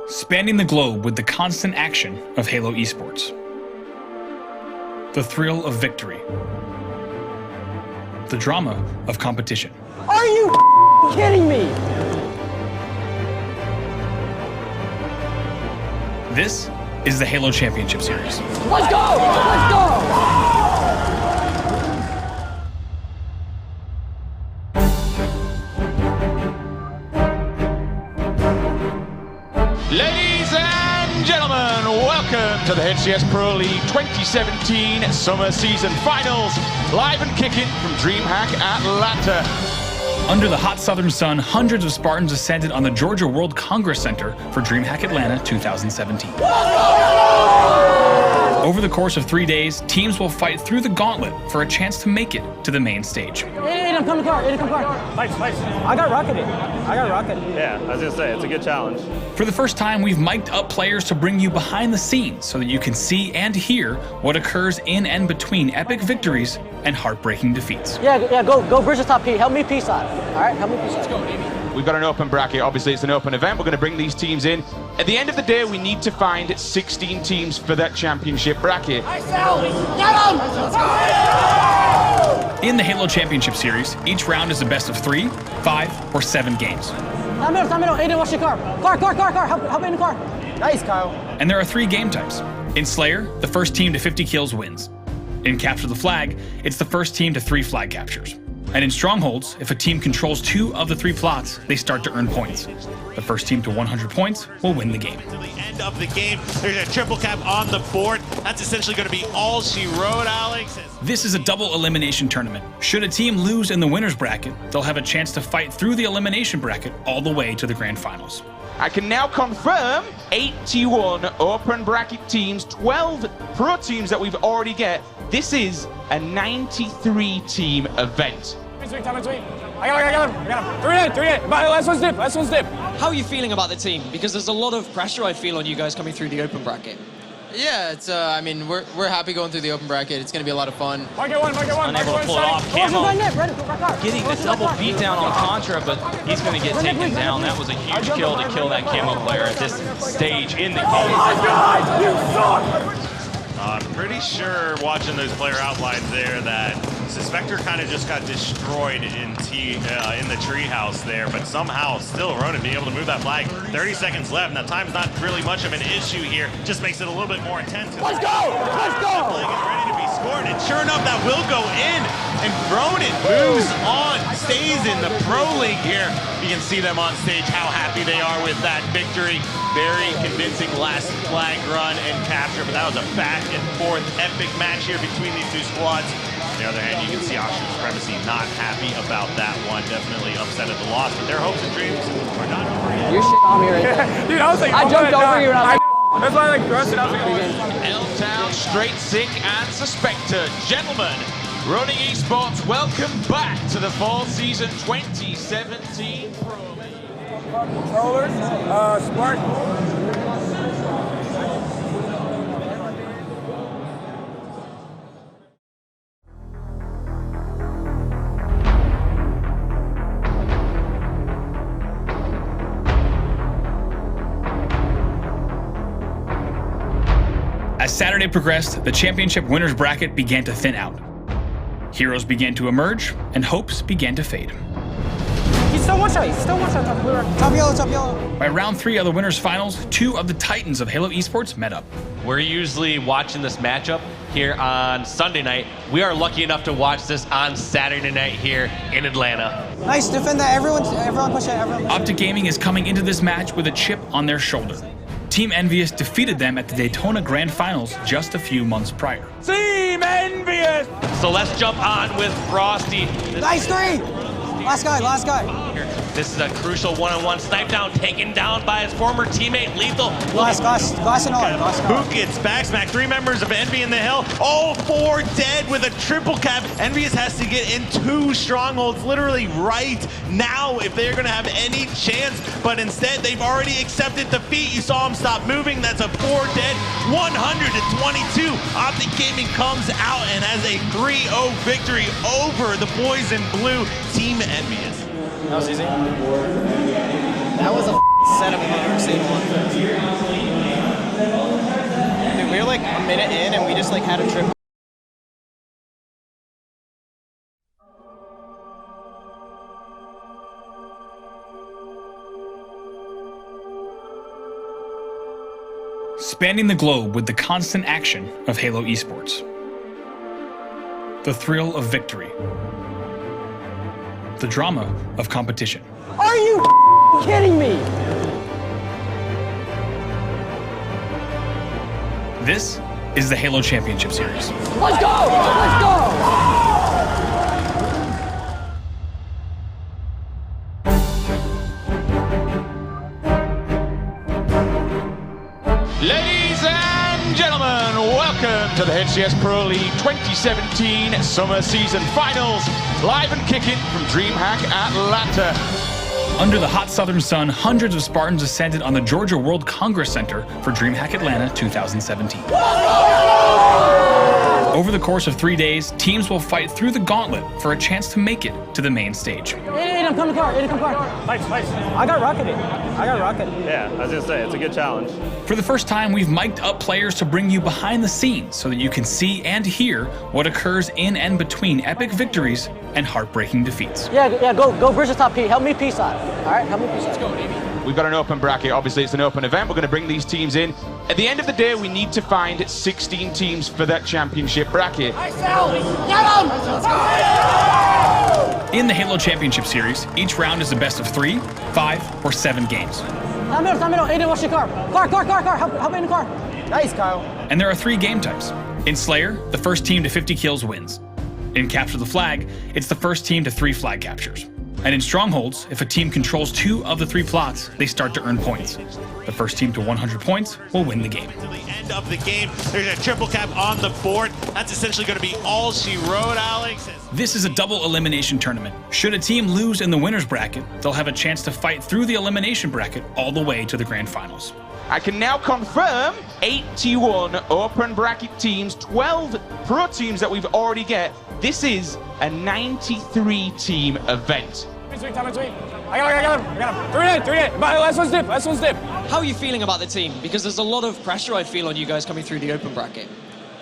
spanning the globe with the constant action of Halo esports. The thrill of victory. The drama of competition. Are you kidding me? This is the Halo Championship Series. Let's go! Let's go! Ladies and gentlemen, welcome to the HCS Pro League 2017 Summer Season Finals, live and kicking from DreamHack Atlanta. Under the hot southern sun, hundreds of Spartans ascended on the Georgia World Congress Center for DreamHack Atlanta 2017. Over the course of 3 days, teams will fight through the gauntlet for a chance to make it to the main stage. Hey, come to car. Nice. I got rocketed. Yeah, I was gonna say, it's a good challenge. For the first time, we've mic'd up players to bring you behind the scenes so that you can see and hear what occurs in and between epic victories and heartbreaking defeats. Yeah, go bridge the top P. Help me P side. All right, help me P side. Let's go, baby. We've got an open bracket. Obviously, it's an open event. We're going to bring these teams in. At the end of the day, we need to find 16 teams for that championship bracket. In the Halo Championship Series, each round is a best of 3, 5, or 7 games. Aiden, watch your car. Car. Help me in the car. Nice, Kyle. And there are 3 game types. In Slayer, the first team to 50 kills wins. In Capture the Flag, it's the first team to 3 flag captures. And in Strongholds, if a team controls 2 of the 3 plots, they start to earn points. The first team to 100 points will win the game. To the end of the game, there's a triple cap on the board. That's essentially going to be all she wrote, Alex. This is a double elimination tournament. Should a team lose in the winner's bracket, they'll have a chance to fight through the elimination bracket all the way to the grand finals. I can now confirm 81 open bracket teams, 12 pro teams that we've already get. This is a 93 team event. Time and sweep. I got him. 3 in. Last one step. How are you feeling about the team? Because there's a lot of pressure I feel on you guys coming through the open bracket. Yeah, it's. I mean, we're happy going through the open bracket. It's going to be a lot of fun. Mark it one. Unable to pull it off. Camo getting the double beat down on Contra, but he's going to get taken down. That was a huge kill to kill that Camo player at this stage in the game. I'm pretty sure watching those player outlines there that Suspector kind of just got destroyed in the treehouse there, but somehow still Ronan being able to move that flag. 30 seconds left, and that time's not really much of an issue here. Just makes it a little bit more intense. Let's go! The flag is ready to be scored, and sure enough, that will go in. And Ronan moves on, stays in the Pro League here. You can see them on stage, how happy they are with that victory. Very convincing last flag run and capture, but that was a back and forth epic match here between these two squads. On the other hand, you can see Oxford Supremacy not happy about that one. Definitely upset at the loss, but their hopes and dreams are not over yet. You're shit on me right now. Dude, I was like, I jumped over you and I was like, that's why I like thrusted. I was like, L-Town, Straight Sick, and Suspector. Gentlemen, Running Esports, welcome back to the fall season 2017 Pro League. controllers, Spartan. As Saturday progressed, the championship winners bracket began to thin out. Heroes began to emerge, and hopes began to fade. He's still one shot. Top yellow. By round 3 of the winners finals, 2 of the titans of Halo esports met up. We're usually watching this matchup here on Sunday night. We are lucky enough to watch this on Saturday night here in Atlanta. Nice, defend that. Everyone push it. Optic Gaming is coming into this match with a chip on their shoulder. Team Envious defeated them at the Daytona Grand Finals just a few months prior. Team Envious! So let's jump on with Frosty. Nice 3! Last guy. This is a crucial one-on-one snipe down, taken down by his former teammate, Lethal. Glass and all. Who gets back smack? 3 members of Envy in the hill. All 4 dead with a triple cap. Envious has to get in 2 strongholds literally right now if they're going to have any chance. But instead, they've already accepted defeat. You saw him stop moving. That's a 4 dead. 100-22. Optic Gaming comes out and has a 3-0 victory over the boys in blue, Team Envious. That was easy. That was a setup we've ever seen one. Dude, we were like a minute in and we just like had a trip. Spanning the globe with the constant action of Halo esports. The thrill of victory. The drama of competition. Are you kidding me? This is the Halo Championship Series. Let's go! Let's go! Ladies and gentlemen, welcome to the HCS Pro League 2017 Summer Season Finals, live and kicking from DreamHack Atlanta. Under the hot southern sun, hundreds of Spartans ascended on the Georgia World Congress Center for DreamHack Atlanta 2017. Over the course of 3 days, teams will fight through the gauntlet for a chance to make it to the main stage. Hey, come to car. Come car. Nice. I got rocketed. Yeah, I was gonna say, it's a good challenge. For the first time, we've mic'd up players to bring you behind the scenes so that you can see and hear what occurs in and between epic victories and heartbreaking defeats. Yeah, go bridge the top P. Help me P side. All right, help me P side. Let's go, baby. We've got an open bracket. Obviously, it's an open event. We're going to bring these teams in. At the end of the day, we need to find 16 teams for that championship bracket. In the Halo Championship Series, each round is a best of 3, 5, or 7 games. Aiden, watch your car. Car. Help me in the car. Nice, Kyle. And there are 3 game types. In Slayer, the first team to 50 kills wins. In Capture the Flag, it's the first team to 3 flag captures. And in Strongholds, if a team controls 2 of the 3 plots, they start to earn points. The first team to 100 points will win the game. To the end of the game, there's a triple cap on the board. That's essentially going to be all she wrote, Alex. This is a double elimination tournament. Should a team lose in the winner's bracket, they'll have a chance to fight through the elimination bracket all the way to the grand finals. I can now confirm 81 open bracket teams, 12 pro teams that we've already get. This is a 93 team event. Time in sweet. I got him. 3 in. Last one's dip. How are you feeling about the team? Because there's a lot of pressure I feel on you guys coming through the open bracket.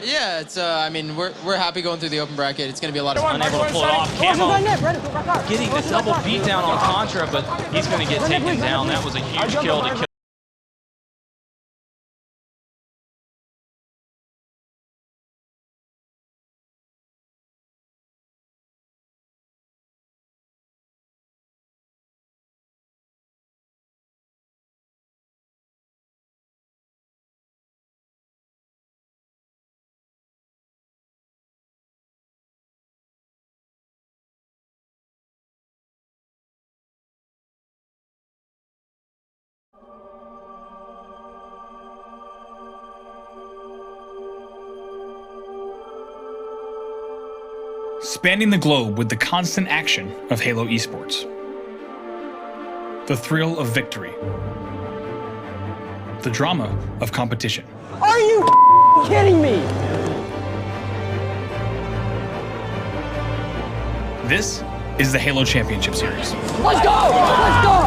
Yeah, it's. I mean, we're happy going through the open bracket. It's going to be a lot of fun. Unable to pull it off. Camo getting the double beat down on Contra, but he's going to get taken down. That was a huge kill to kill. Spanning the globe with the constant action of Halo esports. The thrill of victory. The drama of competition. Are you kidding me? This is the Halo Championship Series. Let's go! Let's go!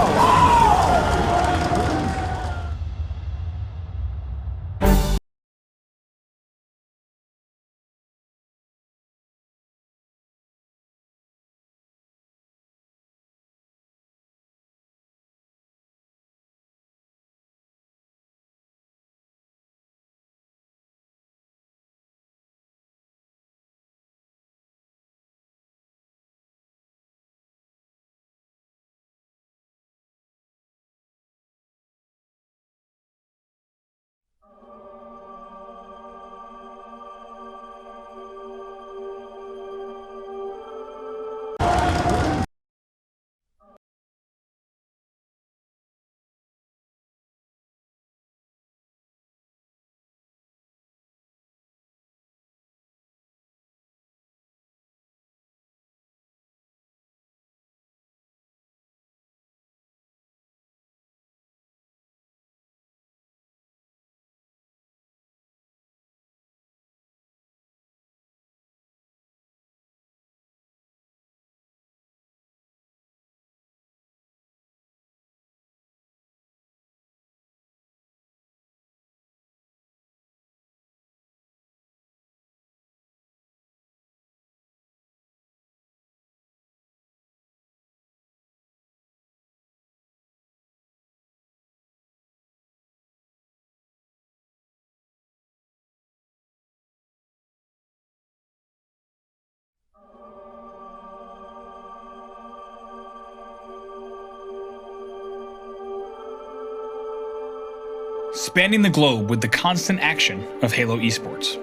Spanning the globe with the constant action of Halo esports.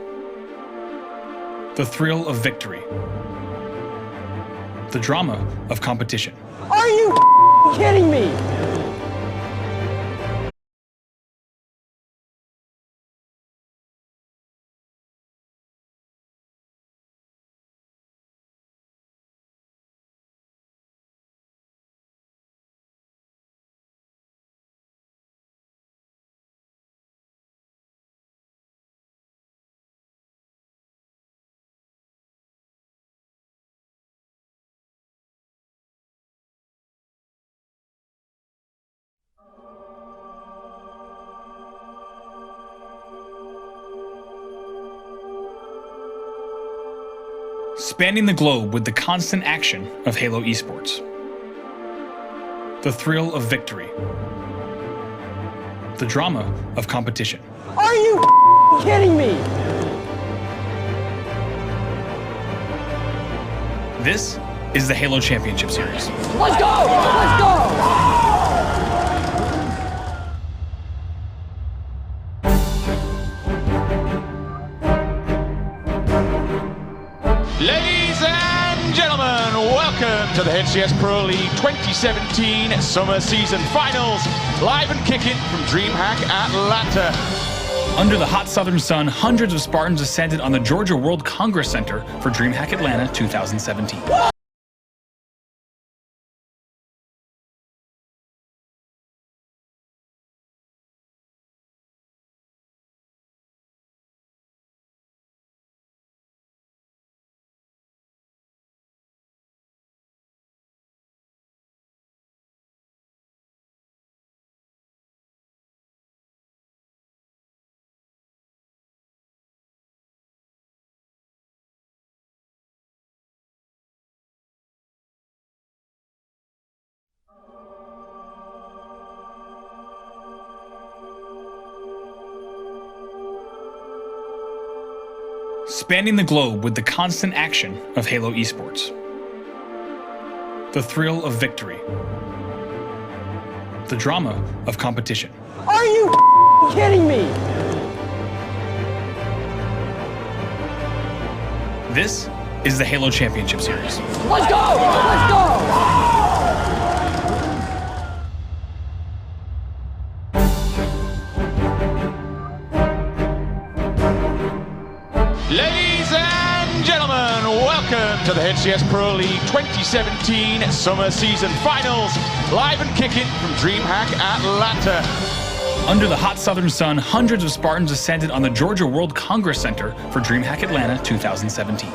The thrill of victory. The drama of competition. Are you kidding me? Spanning the globe with the constant action of Halo esports. The thrill of victory. The drama of competition. Are you kidding me? This is the Halo Championship Series. Let's go! Let's go! Ladies and gentlemen, welcome to the HCS Pro League 2017 Summer Season Finals, live and kicking from DreamHack Atlanta. Under the hot southern sun, hundreds of Spartans ascended on the Georgia World Congress Center for DreamHack Atlanta 2017. Spanning the globe with the constant action of Halo esports. The thrill of victory. The drama of competition. Are you kidding me? This is the Halo Championship Series. Let's go! Let's go! Ladies and gentlemen, welcome to the HCS Pro League 2017 Summer Season Finals, live and kicking from DreamHack Atlanta. Under the hot southern sun, hundreds of Spartans ascended on the Georgia World Congress Center for DreamHack Atlanta 2017.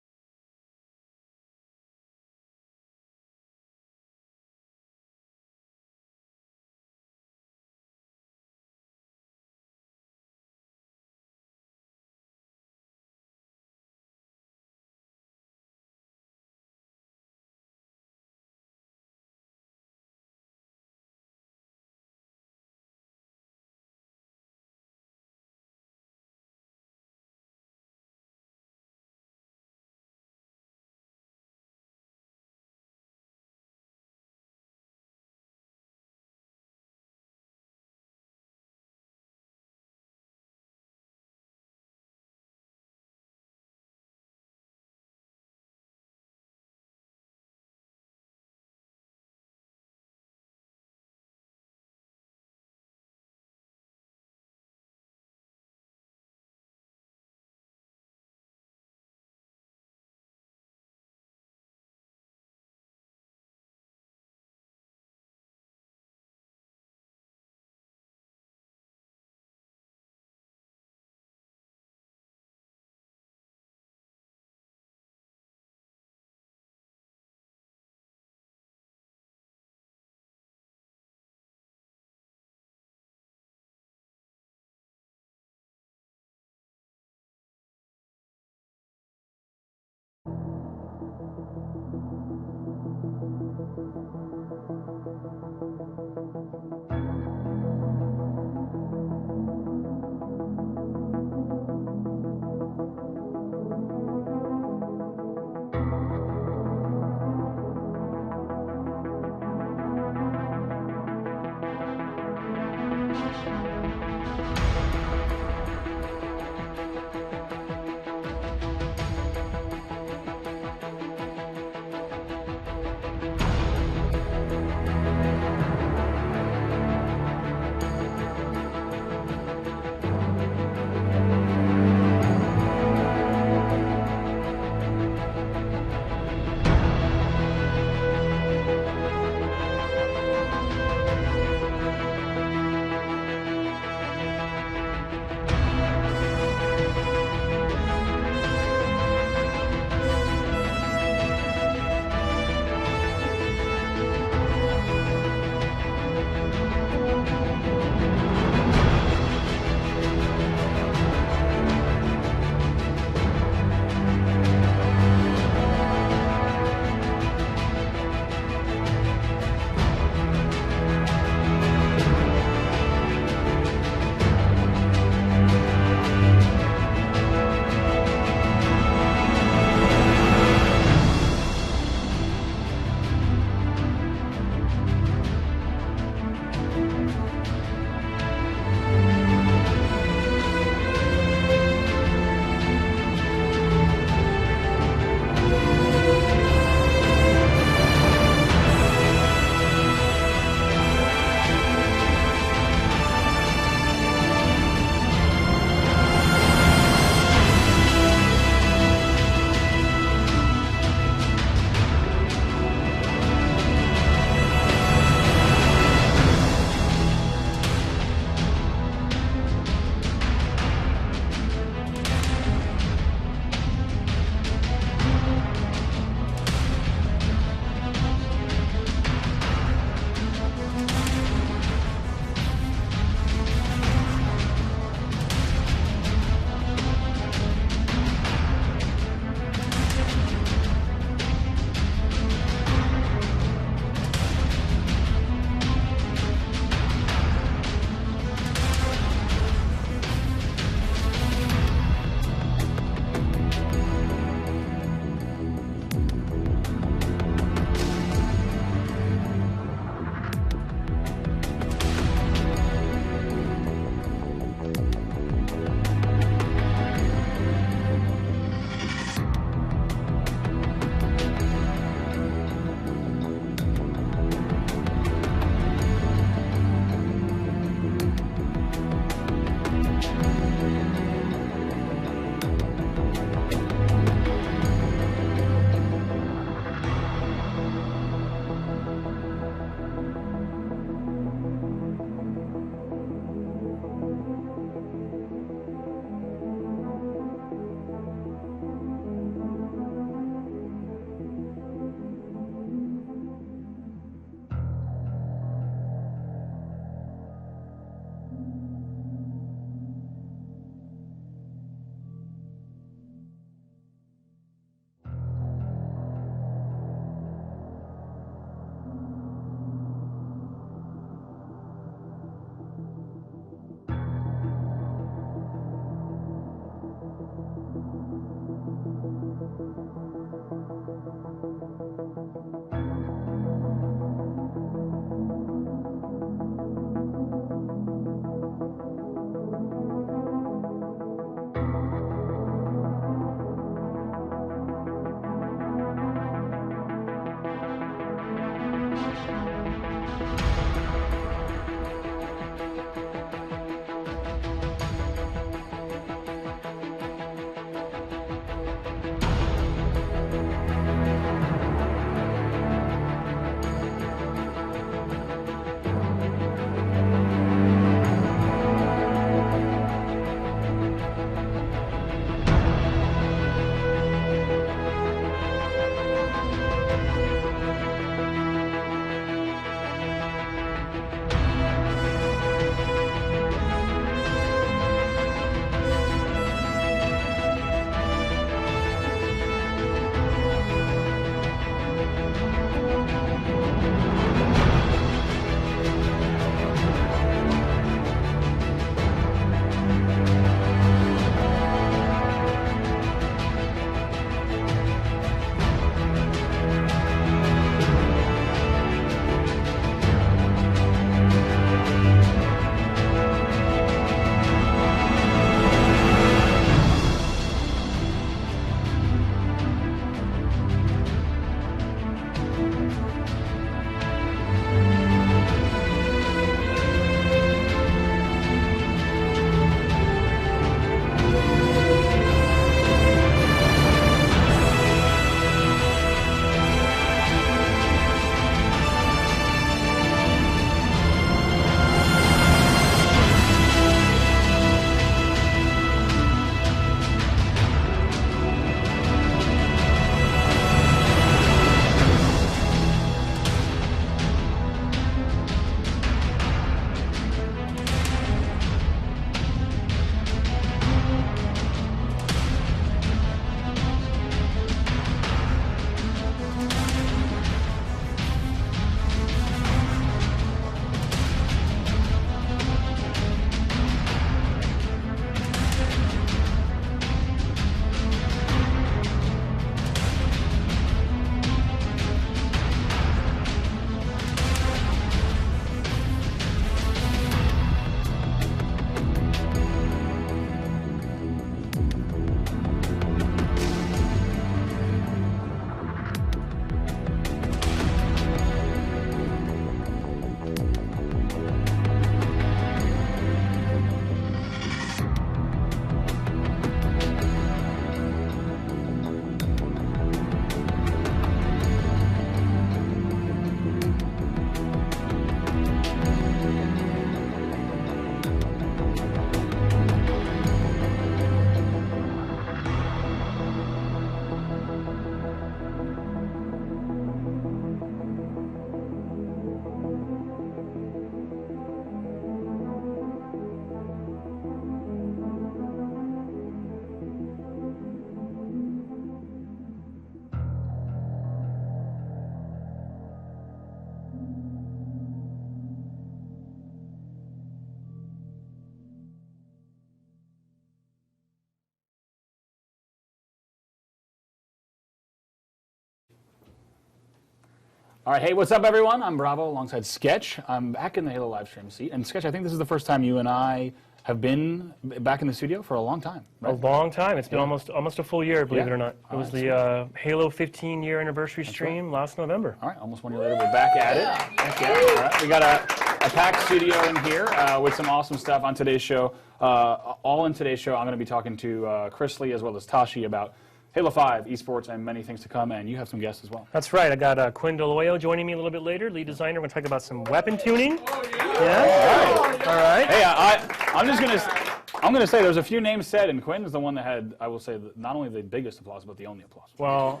All right, hey, what's up, everyone? I'm Bravo alongside Sketch. I'm back in the Halo live stream seat. And Sketch, I think this is the first time you and I have been back in the studio for a long time, right? A long time. It's been almost a full year, believe it or not. It was the Halo 15-year anniversary stream last November. All right, almost 1 year later, we're back at it. Heck yeah. All right, we got a packed studio in here with some awesome stuff on today's show. All in today's show, I'm going to be talking to Chris Lee as well as Tashi about Halo 5, esports, and many things to come, and you have some guests as well. That's right. I got Quinn Deloyo joining me a little bit later, lead designer. We're going to talk about some weapon tuning. Yeah? All right. Hey, I'm going to say there's a few names said, and Quinn is the one that had, I will say, not only the biggest applause, but the only applause. Well,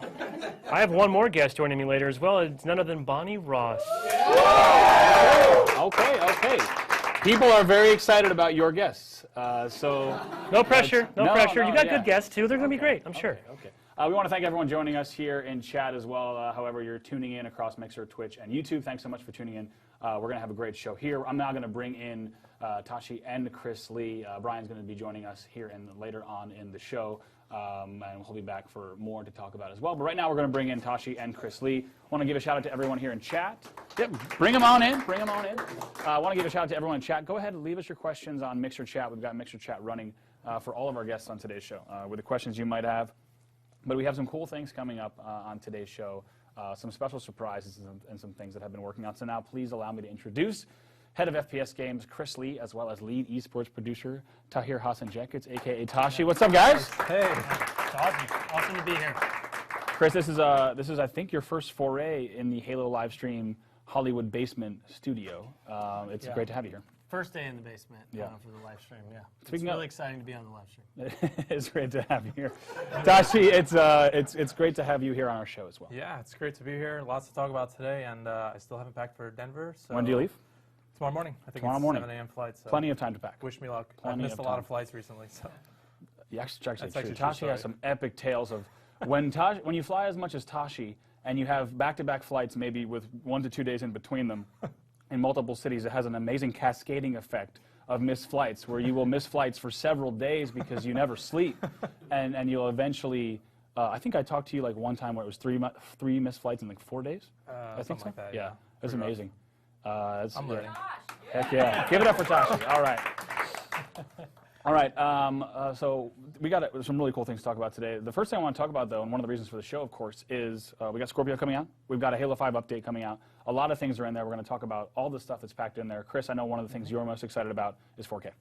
I have one more guest joining me later as well. It's none other than Bonnie Ross. Okay. People are very excited about your guests, so... No pressure, no pressure. You got good guests, too. They're going to be great, I'm sure. Okay. We want to thank everyone joining us here in chat as well. However, you're tuning in across Mixer, Twitch, and YouTube. Thanks so much for tuning in. We're going to have a great show here. I'm now going to bring in Tashi and Chris Lee. Brian's going to be joining us here later on in the show, and he'll be back for more to talk about as well. But right now, we're going to bring in Tashi and Chris Lee. I want to give a shout out to everyone here in chat. Yep, bring them on in. I want to give a shout out to everyone in chat. Go ahead and leave us your questions on Mixer Chat. We've got Mixer Chat running for all of our guests on today's show with the questions you might have. But we have some cool things coming up on today's show, some special surprises and some things that I've been working on. So now please allow me to introduce head of FPS Games, Chris Lee, as well as lead esports producer, Tahir Hassan Jenkins, a.k.a. Tashi. What's up, guys? Hey. It's awesome to be here. Chris, this is I think, your first foray in the Halo live stream Hollywood basement studio. It's great to have you here. First day in the basement for the live stream, It's really exciting to be on the live stream. It's great to have you here. Tashi, it's great to have you here on our show as well. Yeah, it's great to be here. Lots to talk about today, and I still haven't packed for Denver. So when do you leave? Tomorrow morning. I think tomorrow it's morning. 7 a.m. flight. So plenty of time to pack. Wish me luck. I've missed a lot of flights recently. So. Yeah, actually true. Tashi has some epic tales of when you fly as much as Tashi and you have back-to-back flights maybe with 1 to 2 days in between them in multiple cities, it has an amazing cascading effect of missed flights, where you will miss flights for several days because you never sleep, and you'll eventually. I think I talked to you like one time where it was three missed flights in like 4 days. I think so. Like that, yeah, it's amazing. I'm learning. Heck yeah! Give it up for Tashi. All right. All right. So we got some really cool things to talk about today. The first thing I want to talk about, though, and one of the reasons for the show, of course, is we got Scorpio coming out. We've got a Halo 5 update coming out. A lot of things are in there. We're going to talk about all the stuff that's packed in there. Chris, I know one of the things you're most excited about is 4K.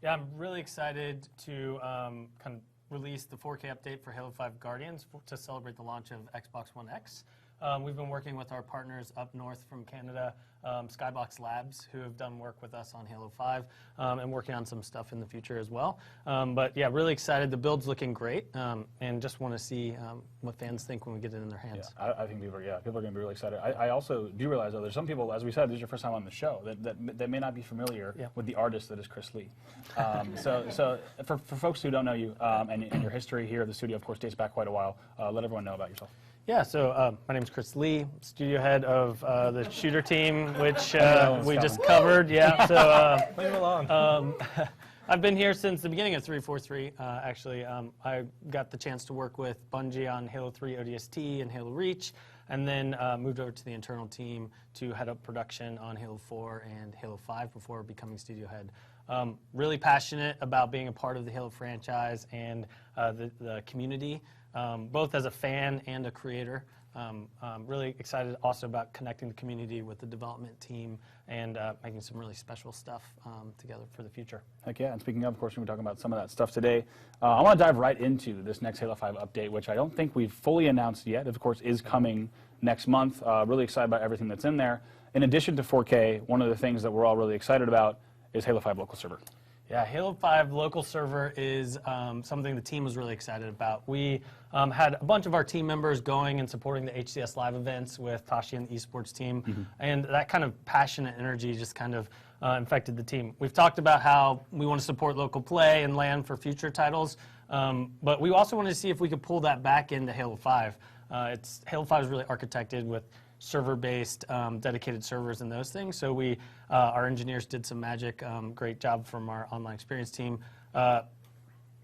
Yeah, I'm really excited to kind of release the 4K update for Halo 5 Guardians to celebrate the launch of Xbox One X. We've been working with our partners up north from Canada, Skybox Labs, who have done work with us on Halo 5 and working on some stuff in the future as well. But yeah, really excited. The build's looking great, and just want to see what fans think when we get it in their hands. Yeah, I think people are going to be really excited. I also do realize, though, there's some people, as we said, this is your first time on the show, that may not be familiar with the artist that is Chris Lee. So for folks who don't know you and your history here at the studio, of course, dates back quite a while, let everyone know about yourself. Yeah, so my name is Chris Lee, studio head of the shooter team, which we just covered. Yeah, so leave it alone. I've been here since the beginning of 343. Actually, I got the chance to work with Bungie on Halo 3 ODST and Halo Reach, and then moved over to the internal team to head up production on Halo 4 and Halo 5 before becoming studio head. Really passionate about being a part of the Halo franchise and the community. Both as a fan and a creator. Really excited also about connecting the community with the development team and making some really special stuff together for the future. Heck yeah, and speaking of course, we're talking about some of that stuff today. I want to dive right into this next Halo 5 update, which I don't think we've fully announced yet. Of course, is coming next month. Really excited about everything that's in there. In addition to 4K, one of the things that we're all really excited about is Halo 5 local server. Yeah, Halo 5 local server is something the team was really excited about. We had a bunch of our team members going and supporting the HCS Live events with Tashi and the esports team, and that kind of passionate energy just kind of infected the team. We've talked about how we want to support local play and land for future titles, but we also wanted to see if we could pull that back into Halo 5. Halo 5 is really architected with server-based, dedicated servers and those things. So our engineers did some magic. Great job from our online experience team.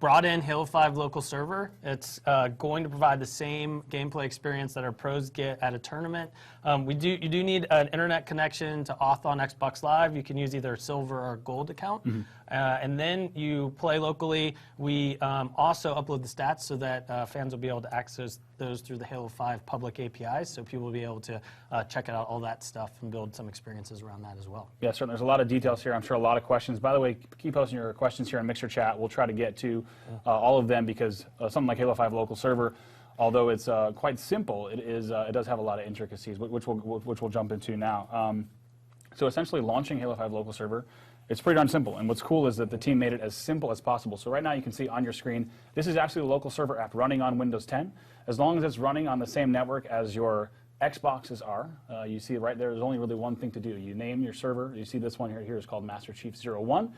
brought in Halo 5 local server. It's going to provide the same gameplay experience that our pros get at a tournament. You do need an internet connection to auth on Xbox Live. You can use either silver or gold account. And then you play locally. We also upload the stats so that fans will be able to access those through the Halo 5 public APIs, so people will be able to check out all that stuff and build some experiences around that as well. Yeah, certainly. There's a lot of details here. I'm sure a lot of questions. By the way, keep posting your questions here in Mixer Chat. We'll try to get to all of them because something like Halo 5 local server, although it's quite simple, it does have a lot of intricacies, which we'll jump into now. So essentially launching Halo 5 local server, it's pretty darn simple, and what's cool is that the team made it as simple as possible. So right now you can see on your screen, this is actually the local server app running on Windows 10. As long as it's running on the same network as your Xboxes are, you see right there, there's only really one thing to do. You name your server. You see this one here is called Master Chief 01.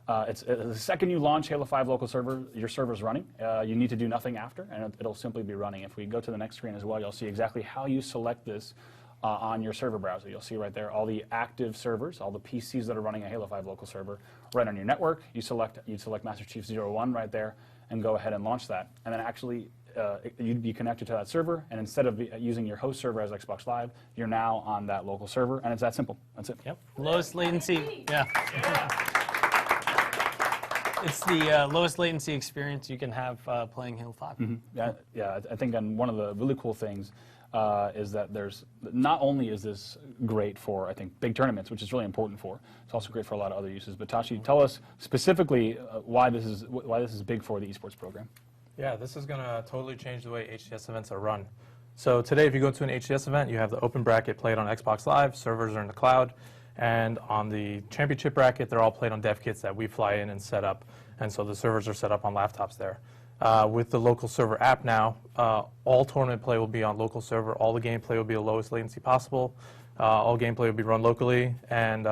The second you launch Halo 5 local server, your server's running. You need to do nothing after, and it'll simply be running. If we go to the next screen as well, you'll see exactly how you select this on your server browser. You'll see right there all the active servers, all the PCs that are running a Halo 5 local server right on your network. You select Master Chief 01 right there and go ahead and launch that. And then actually you'd be connected to that server, and instead of using your host server as Xbox Live, you're now on that local server, and it's that simple. That's it. Yep. Lowest latency. Yeah. It's the lowest latency experience you can have playing Halo 5. Yeah, I think one of the really cool things is that not only is this great for, I think, big tournaments, which is really important for, it's also great for a lot of other uses. But Tashi, tell us specifically why this is big for the esports program. Yeah, this is going to totally change the way HCS events are run. So today, if you go to an HCS event, you have the open bracket played on Xbox Live, servers are in the cloud, and on the championship bracket, they're all played on dev kits that we fly in and set up, and so the servers are set up on laptops there. With the local server app now, all tournament play will be on local server. All the gameplay will be the lowest latency possible. All gameplay will be run locally. And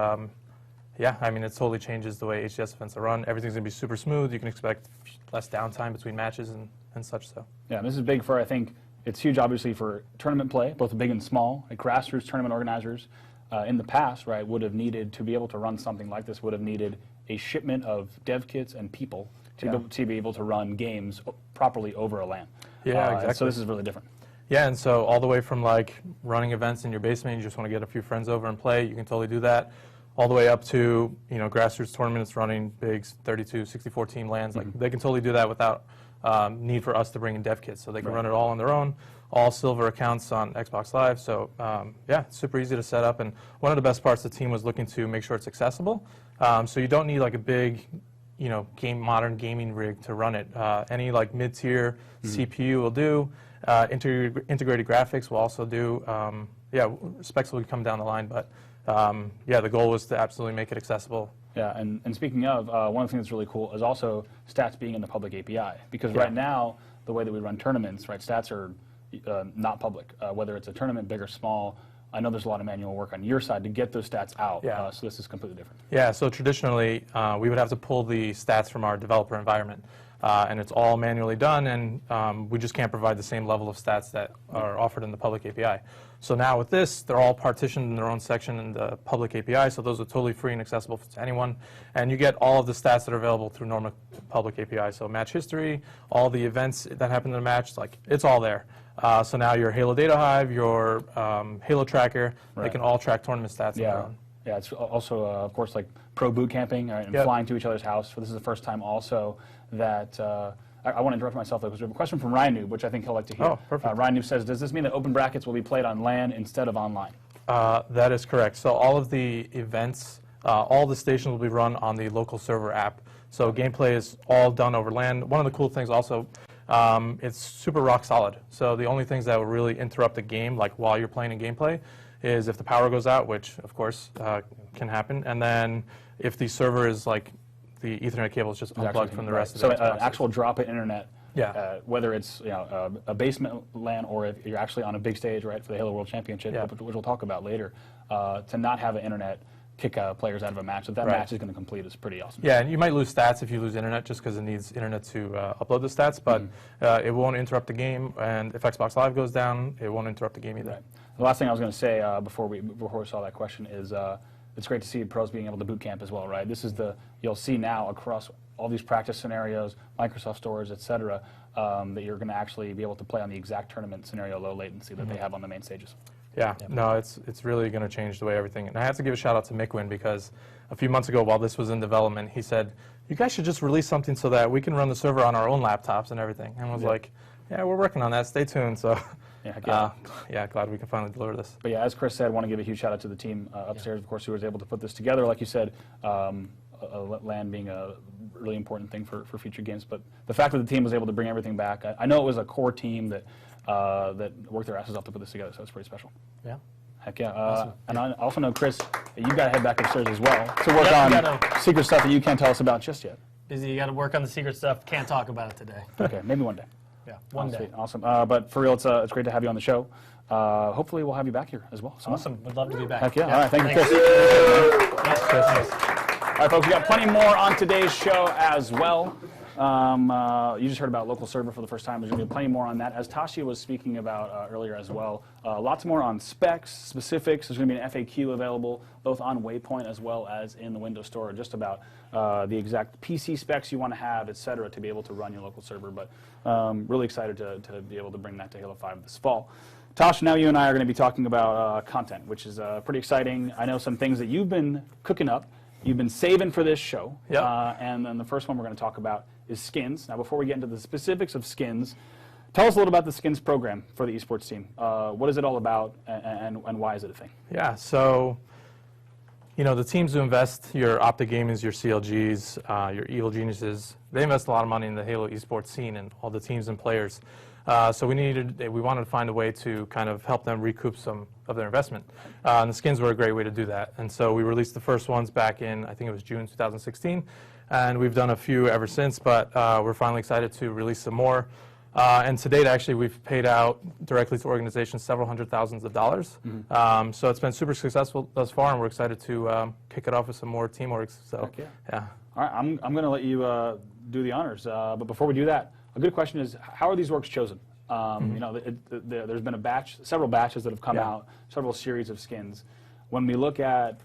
yeah, I mean, it totally changes the way HCS events are run. Everything's going to be super smooth. You can expect less downtime between matches and such. So. Yeah, this is big for, I think, it's huge obviously for tournament play, both big and small. Like grassroots tournament organizers in the past, right, would have needed to be able to run something like this, would have needed a shipment of dev kits and people to be able to run games properly over a LAN. Yeah, exactly. So this is really different. Yeah, and so all the way from like running events in your basement, you just want to get a few friends over and play, you can totally do that. All the way up to, you know, grassroots tournaments running big 32, 64 team LANs. Like they can totally do that without need for us to bring in dev kits. So they can run it all on their own. All silver accounts on Xbox Live. So yeah, it's super easy to set up. And one of the best parts the team was looking to make sure it's accessible. So you don't need like a big, you know, modern gaming rig to run it. Any like mid-tier CPU will do. Integrated graphics will also do. Yeah, specs will come down the line, but yeah, the goal was to absolutely make it accessible. Yeah, and speaking of, one of the things that's really cool is also stats being in the public API. Because right now, the way that we run tournaments, right, stats are not public. Whether it's a tournament, big or small, I know there's a lot of manual work on your side to get those stats out. Yeah. So this is completely different. Yeah, so traditionally, we would have to pull the stats from our developer environment. And it's all manually done, and we just can't provide the same level of stats that are offered in the public API. So now with this, they're all partitioned in their own section in the public API, so those are totally free and accessible to anyone. And you get all of the stats that are available through normal public API. So match history, all the events that happen in the match, like it's all there. So now your Halo Data Hive, your Halo Tracker, they can all track tournament stats on their own. Yeah, it's also, of course, like pro boot camping and flying to each other's house. So this is the first time also that I want to interrupt myself though, because we have a question from Ryan Noob, which I think he'll like to hear. Oh, perfect. Ryan Noob says, does this mean that open brackets will be played on LAN instead of online? That is correct. So all of the events, all the stations will be run on the local server app. So gameplay is all done over LAN. One of the cool things also, it's super rock solid. So the only things that will really interrupt the game, like while you're playing in gameplay, is if the power goes out, which of course can happen, and then if the server is like the Ethernet cable is just unplugged from the rest of the Xboxes. So actual drop-in internet, yeah. Whether it's a basement LAN or if you're actually on a big stage, right, for the Halo World Championship, which we'll talk about later, to not have an internet kick players out of a match, that match is going to complete is pretty awesome. Yeah, and you might lose stats if you lose internet just because it needs internet to upload the stats, but it won't interrupt the game, and if Xbox Live goes down, it won't interrupt the game either. Right. The last thing I was going to say before we saw that question is it's great to see pros being able to boot camp as well, right? This is you'll see now across all these practice scenarios, Microsoft stores, etc., that you're going to actually be able to play on the exact tournament scenario, low latency that they have on the main stages. Yeah, no, it's really going to change the way everything. And I have to give a shout out to Mickwin because a few months ago, while this was in development, he said, "You guys should just release something so that we can run the server on our own laptops and everything." And I was like, "Yeah, we're working on that. Stay tuned." So, yeah, glad we can finally deliver this. But yeah, as Chris said, I want to give a huge shout out to the team upstairs, of course, who was able to put this together. Like you said, LAN being a really important thing for future games. But the fact that the team was able to bring everything back, I know it was a core team that that worked their asses off to put this together, so it's pretty special. Yeah. Heck yeah. Awesome. And I also know, Chris, that you got to head back upstairs as well to work on secret stuff that you can't tell us about just yet. Busy, you got to work on the secret stuff. Can't talk about it today. Okay, maybe one day. Yeah, one day. Awesome. But for real, it's great to have you on the show. Hopefully, we'll have you back here as well. Awesome. Would love to be back. Heck yeah. All right. Thank you, Chris. All right, folks, we got plenty more on today's show as well. You just heard about local server for the first time. There's going to be plenty more on that. As Tasha was speaking about earlier as well, lots more on specs, specifics. There's going to be an FAQ available both on Waypoint as well as in the Windows Store, just about the exact PC specs you want to have, et cetera, to be able to run your local server. But really excited to be able to bring that to Halo 5 this fall. Tasha, now you and I are going to be talking about content, which is pretty exciting. I know some things that you've been cooking up. You've been saving for this show. Yep. And then the first one we're going to talk about is skins. Now, before we get into the specifics of skins, tell us a little about the skins program for the esports team. What is it all about, and why is it a thing? Yeah, so, you know, the teams who invest, your Optic Gamings, your CLGs, your Evil Geniuses, they invest a lot of money in the Halo esports scene and all the teams and players. So we wanted to find a way to kind of help them recoup some of their investment. And the skins were a great way to do that. And so we released the first ones back in, I think it was June 2016. And we've done a few ever since, but we're finally excited to release some more. And to date, actually, we've paid out directly to organizations several hundred thousands of dollars. So it's been super successful thus far, and we're excited to kick it off with some more team orgs. So, yeah. All right, I'm going to let you do the honors. But before we do that, a good question is, how are these orgs chosen? You know, there's been several batches that have come out, several series of skins. When we look at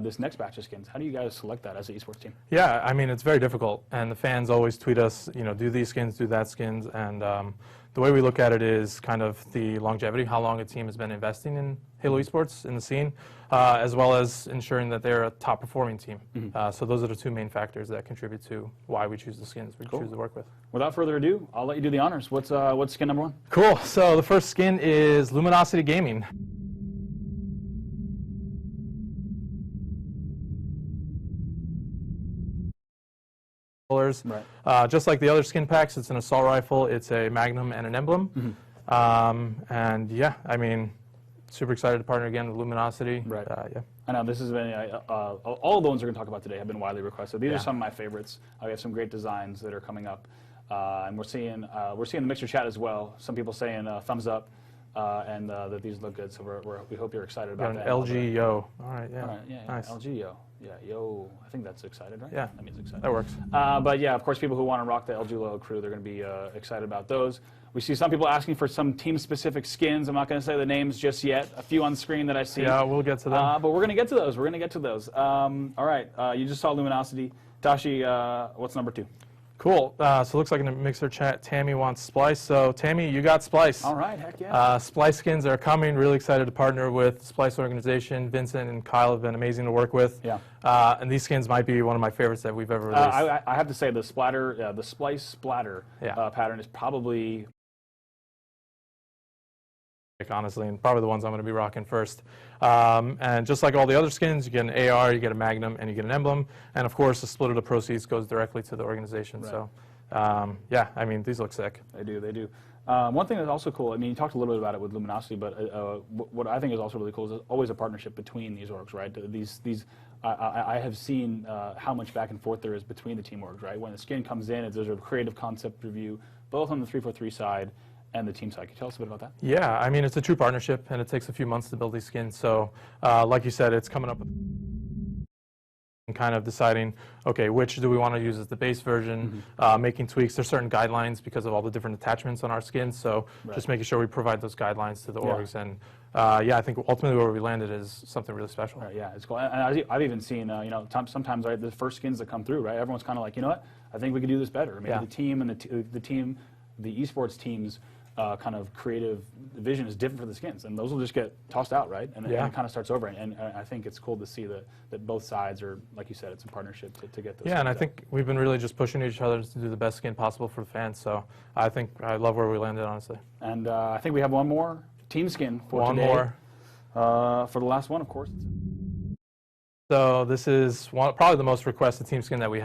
this next batch of skins, how do you guys select that as an esports team? Yeah, I mean, it's very difficult, and the fans always tweet us, you know, do these skins, do that skins, and the way we look at it is kind of the longevity, how long a team has been investing in Halo esports in the scene, as well as ensuring that they're a top-performing team. So those are the two main factors that contribute to why we choose the skins we choose to work with. Without further ado, I'll let you do the honors. What's skin number one? Cool. So the first skin is Luminosity Gaming. Just like the other skin packs, it's an assault rifle, it's a magnum and an emblem. And yeah, I mean, super excited to partner again with Luminosity. Yeah. I know this has been, all of the ones we're going to talk about today have been widely requested. These are some of my favorites. We have some great designs that are coming up. And we're seeing the mixer chat as well. Some people saying thumbs up and that these look good. So we hope you're excited about that. LG Yo. All right, yeah. All right, yeah, nice. LG Yo. Yeah, Yo. I think that's excited, right? Yeah. That means excited. That works. But yeah, of course, people who want to rock the LG logo crew, they're going to be excited about those. We see some people asking for some team-specific skins. I'm not going to say the names just yet. A few on screen that I see. Yeah, we'll get to them. But we're going to get to those. We're going to get to those. All right. You just saw Luminosity. Tashi, what's number two? Cool. So it looks like in the mixer chat, Tammy wants Splice. So Tammy, you got Splice. All right. Heck yeah. Splice skins are coming. Really excited to partner with the Splice organization. Vincent and Kyle have been amazing to work with. Yeah. And these skins might be one of my favorites that we've ever released. I have to say the splatter, the Splice splatter pattern is probably, honestly, and probably the ones I'm going to be rocking first. And just like all the other skins, you get an AR, you get a Magnum, and you get an emblem. And of course, the split of the proceeds goes directly to the organization. Right. So, yeah, I mean, these look sick. They do, they do. One thing that's also cool, I mean, you talked a little bit about it with Luminosity, but what I think is also really cool is there's always a partnership between these orgs, right? I have seen how much back and forth there is between the team orgs, right? When the skin comes in, there's a creative concept review, both on the 343 side and the team side. Can you tell us a bit about that? Yeah, I mean, it's a true partnership, and it takes a few months to build these skins. So, like you said, it's coming up with kind of deciding, okay, which do we want to use as the base version, making tweaks. There's certain guidelines because of all the different attachments on our skins, so just making sure we provide those guidelines to the orgs. And yeah, I think ultimately where we landed is something really special. Right, yeah, it's cool. And I've even seen, you know, sometimes right, the first skins that come through, right, everyone's kind of like, you know what, I think we could do this better. Maybe the team and the esports team's kind of creative vision is different for the skins, and those will just get tossed out, right? And, and it kind of starts over. And I think it's cool to see that both sides are, like you said, it's a partnership to get those. Yeah, and I think we've been really just pushing each other to do the best skin possible for the fans. So I think I love where we landed, honestly. And I think we have one more team skin for today. One more. For the last one, of course. So this is probably the most requested team skin that we've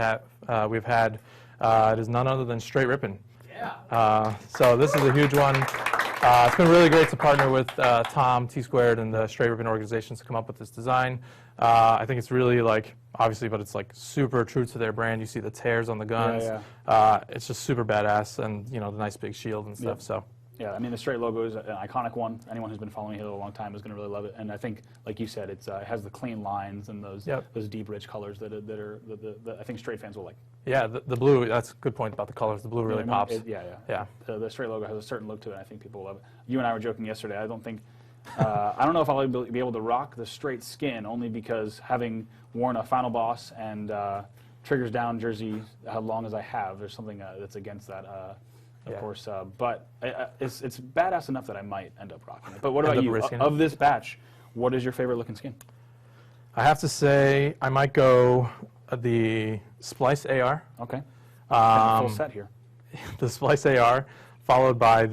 had. It is none other than Straight Rippin'. Yeah. So this is a huge one. It's been really great to partner with Tom, T-Squared, and the Straight Rippin' organizations to come up with this design. I think it's really, like, obviously, but it's like super true to their brand. You see the tears on the guns. It's just super badass, and you know, the nice big shield and stuff. So. Yeah, I mean, the Straight logo is an iconic one. Anyone who's been following Halo a long time is going to really love it. And I think, like you said, it has the clean lines and those deep, rich colors that I think Straight fans will like. Yeah, the blue, that's a good point about the colors. The blue really pops. Yeah. The Straight logo has a certain look to it, and I think people will love it. You and I were joking yesterday. I don't know if I'll be able to rock the Straight skin, only because having worn a Final Boss and Triggers Down jersey how long as I have, there's something that's against that. Of course, but it's badass enough that I might end up rocking it. But what about you? Of this batch, what is your favorite looking skin? I have to say I might go the Splice AR. Okay. Full set here. The Splice AR, followed by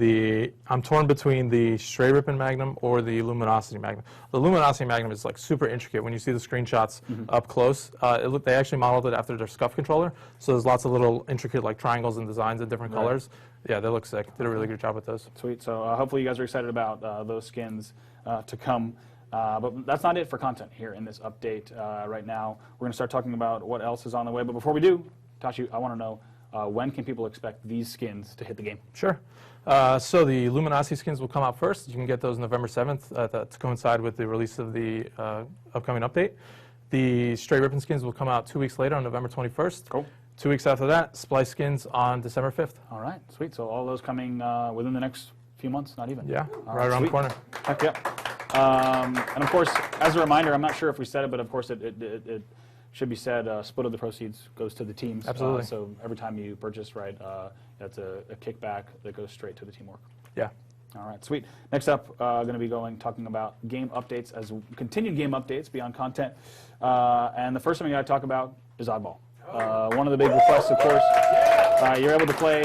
I'm torn between the Straight Rippin' Magnum or the Luminosity Magnum. The Luminosity Magnum is like super intricate. When you see the screenshots up close, they actually modeled it after their SCUF controller. So there's lots of little intricate like triangles and designs in different colors. Yeah, they look sick. Did a really good job with those. Sweet. So hopefully you guys are excited about those skins to come. But that's not it for content here in this update right now. We're going to start talking about what else is on the way. But before we do, Tashi, I want to know, when can people expect these skins to hit the game? Sure. So the Luminosity skins will come out first. You can get those November 7th to coincide with the release of the upcoming update. The Straight Rippin' skins will come out 2 weeks later on November 21st. Cool. 2 weeks after that, Splice skins on December 5th. All right, sweet. So all those coming within the next few months, not even? Yeah, right around the corner. Heck yeah. And of course, as a reminder, I'm not sure if we said it, but of course it should be said, split of the proceeds goes to the teams. Absolutely. So every time you purchase, right, that's a kickback that goes straight to the teamwork. Yeah. All right, sweet. Next up, going to be talking about game updates, continued game updates beyond content. And the first thing we got to talk about is Oddball. One of the big requests, of course, you're able to play